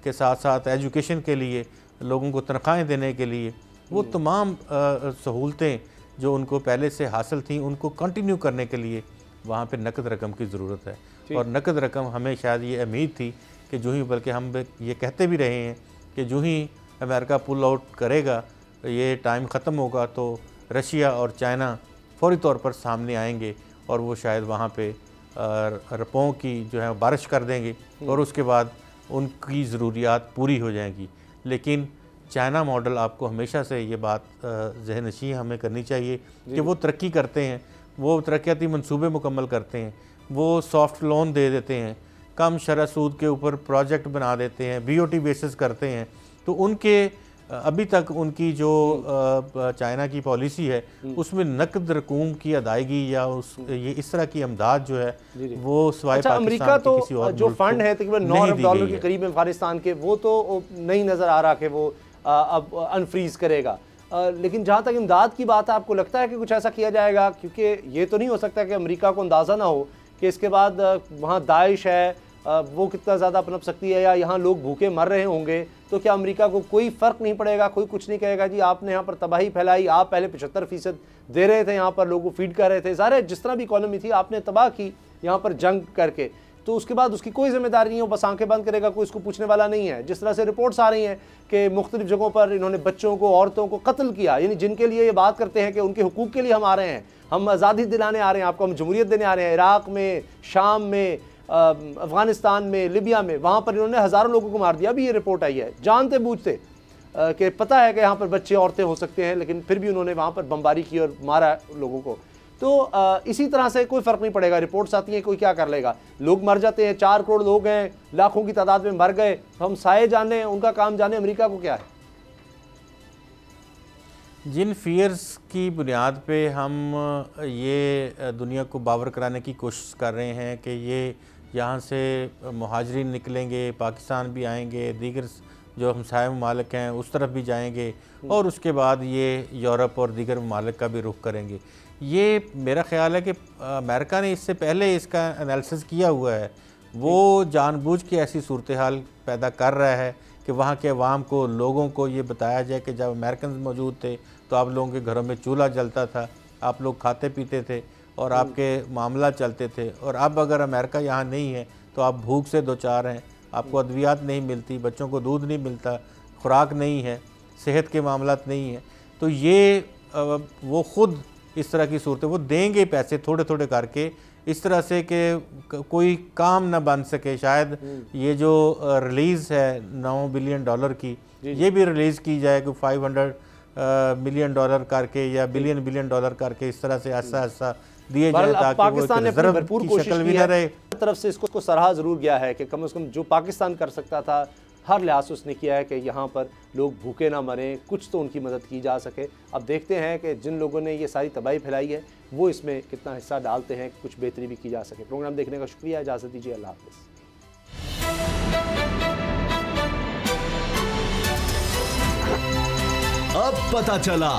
Speaker 2: के साथ साथ एजुकेशन के लिए, लोगों को तनख्वाहें देने के लिए, वो तमाम सहूलतें जो उनको पहले से हासिल थी उनको कंटिन्यू करने के लिए वहाँ पे नकद रकम की ज़रूरत है। और नकद रकम हमें शायद ये उम्मीद थी कि जो ही, बल्कि हम ये कहते भी रहे हैं कि जो ही अमेरिका पुल आउट करेगा, ये टाइम ख़त्म होगा, तो रशिया और चाइना फौरी तौर पर सामने आएंगे और वो शायद वहाँ पे रुपयों की जो है बारिश कर देंगे और उसके बाद उनकी ज़रूरियात पूरी हो जाएंगी। लेकिन चाइना मॉडल, आपको हमेशा से ये बात ज़हननशीं हमें करनी चाहिए कि वो तरक्की करते हैं, वो तरक्याती मंसूबे मुकम्मल करते हैं, वो सॉफ्ट लोन दे देते हैं, कम शरह सूद के ऊपर प्रोजेक्ट बना देते हैं, BOT बेसिस करते हैं। तो उनके अभी तक उनकी जो चाइना की पॉलिसी है उसमें नकद रकूम की अदायगी या ये इस तरह की अमदाद जो है वो सिवाय
Speaker 1: अमेरिका तो किसी और जो फंड है तकरीबन $9 अरब के करीब अफगानिस्तान के, वो तो नहीं नज़र आ रहा कि वो अब अनफ्रीज करेगा। लेकिन जहाँ तक इमदाद की बात है, आपको लगता है कि कुछ ऐसा किया जाएगा? क्योंकि ये तो नहीं हो सकता कि अमेरिका को अंदाज़ा ना हो कि इसके बाद वहाँ दाइश है, वो कितना ज़्यादा पनप सकती है, या यहाँ लोग भूखे मर रहे होंगे, तो क्या अमेरिका को कोई फ़र्क नहीं पड़ेगा? कोई कुछ नहीं कहेगा जी आपने यहाँ पर तबाही फैलाई, आप पहले 75% दे रहे थे, यहाँ पर लोगों को फीड कर रहे थे, सारे जिस तरह भी इकॉनमी थी आपने तबाह की यहाँ पर जंग करके, तो उसके बाद उसकी कोई जिम्मेदारी नहीं हो, बस आंखें बंद करेगा, कोई इसको पूछने वाला नहीं है। जिस तरह से रिपोर्ट्स आ रही हैं कि मुख्तलिफ जगहों पर इन्होंने बच्चों को, औरतों को कत्ल किया, यानी जिनके लिए ये बात करते हैं कि उनके हुकूक के लिए हम आ रहे हैं, हम आज़ादी दिलाने आ रहे हैं, आपको हम जमहूरियत देने आ रहे हैं, इराक़ में, शाम में, अफ़गानिस्तान में, लिबिया में, वहाँ पर इन्होंने हज़ारों लोगों को मार दिया। अभी ये रिपोर्ट आई है, जानते बूझते कि पता है कि यहाँ पर बच्चे औरतें हो सकते हैं, लेकिन फिर भी उन्होंने वहाँ पर बमबारी की और मारा लोगों को। तो इसी तरह से कोई फ़र्क नहीं पड़ेगा, रिपोर्ट्स आती हैं, कोई क्या कर लेगा, लोग मर जाते हैं, 4 करोड़ लोग हैं, लाखों की तादाद में मर गए, हम साए जाने, उनका काम जाने, अमेरिका को क्या है?
Speaker 2: जिन फियर्स की बुनियाद पे हम ये दुनिया को बावर कराने की कोशिश कर रहे हैं कि ये यहाँ से मुहाजिरीन निकलेंगे, पाकिस्तान भी आएंगे, दीगर जो हमसाया ममालिक हैं उस तरफ भी जाएंगे और उसके बाद ये यूरोप और दीगर ममालिक का भी रुख करेंगे, ये मेरा ख्याल है कि अमेरिका ने इससे पहले इसका एनालिसिस किया हुआ है। वो जानबूझ के ऐसी सूरत हाल पैदा कर रहा है कि वहाँ के अवाम को, लोगों को ये बताया जाए कि जब अमेरिकन मौजूद थे तो आप लोगों के घरों में चूल्हा जलता था, आप लोग खाते पीते थे और आपके मामला चलते थे, और अब अगर अमेरिका यहाँ नहीं है तो आप भूख से दो चार हैं, आपको अद्वियात नहीं मिलती, बच्चों को दूध नहीं मिलता, खुराक नहीं है, सेहत के मामलात नहीं है। तो ये वो ख़ुद इस तरह की सूरत, वो देंगे पैसे थोड़े थोड़े करके इस तरह से कि कोई काम ना बन सके। शायद ये जो रिलीज़ है $9 बिलियन की, ये भी रिलीज़ की जाए कि $500 मिलियन करके या बिलियन डॉलर करके इस तरह से ऐसा ऐसा दिए जाए ताकि
Speaker 1: पाकिस्तान ने भरपूर कोशिश
Speaker 2: भी ना रहे।
Speaker 1: तरफ से इसको सराहा ज़रूर गया है कि कम से कम जो पाकिस्तान कर सकता था हर लिहाज से उसने किया है कि यहाँ पर लोग भूखे ना मरें, कुछ तो उनकी मदद की जा सके। अब देखते हैं कि जिन लोगों ने ये सारी तबाही फैलाई है वो इसमें कितना हिस्सा डालते हैं, कुछ बेहतरी भी की जा सके। प्रोग्राम देखने का शुक्रिया, इजाज़त दीजिए, अल्लाह हाफ़िज़।
Speaker 4: अब पता चला।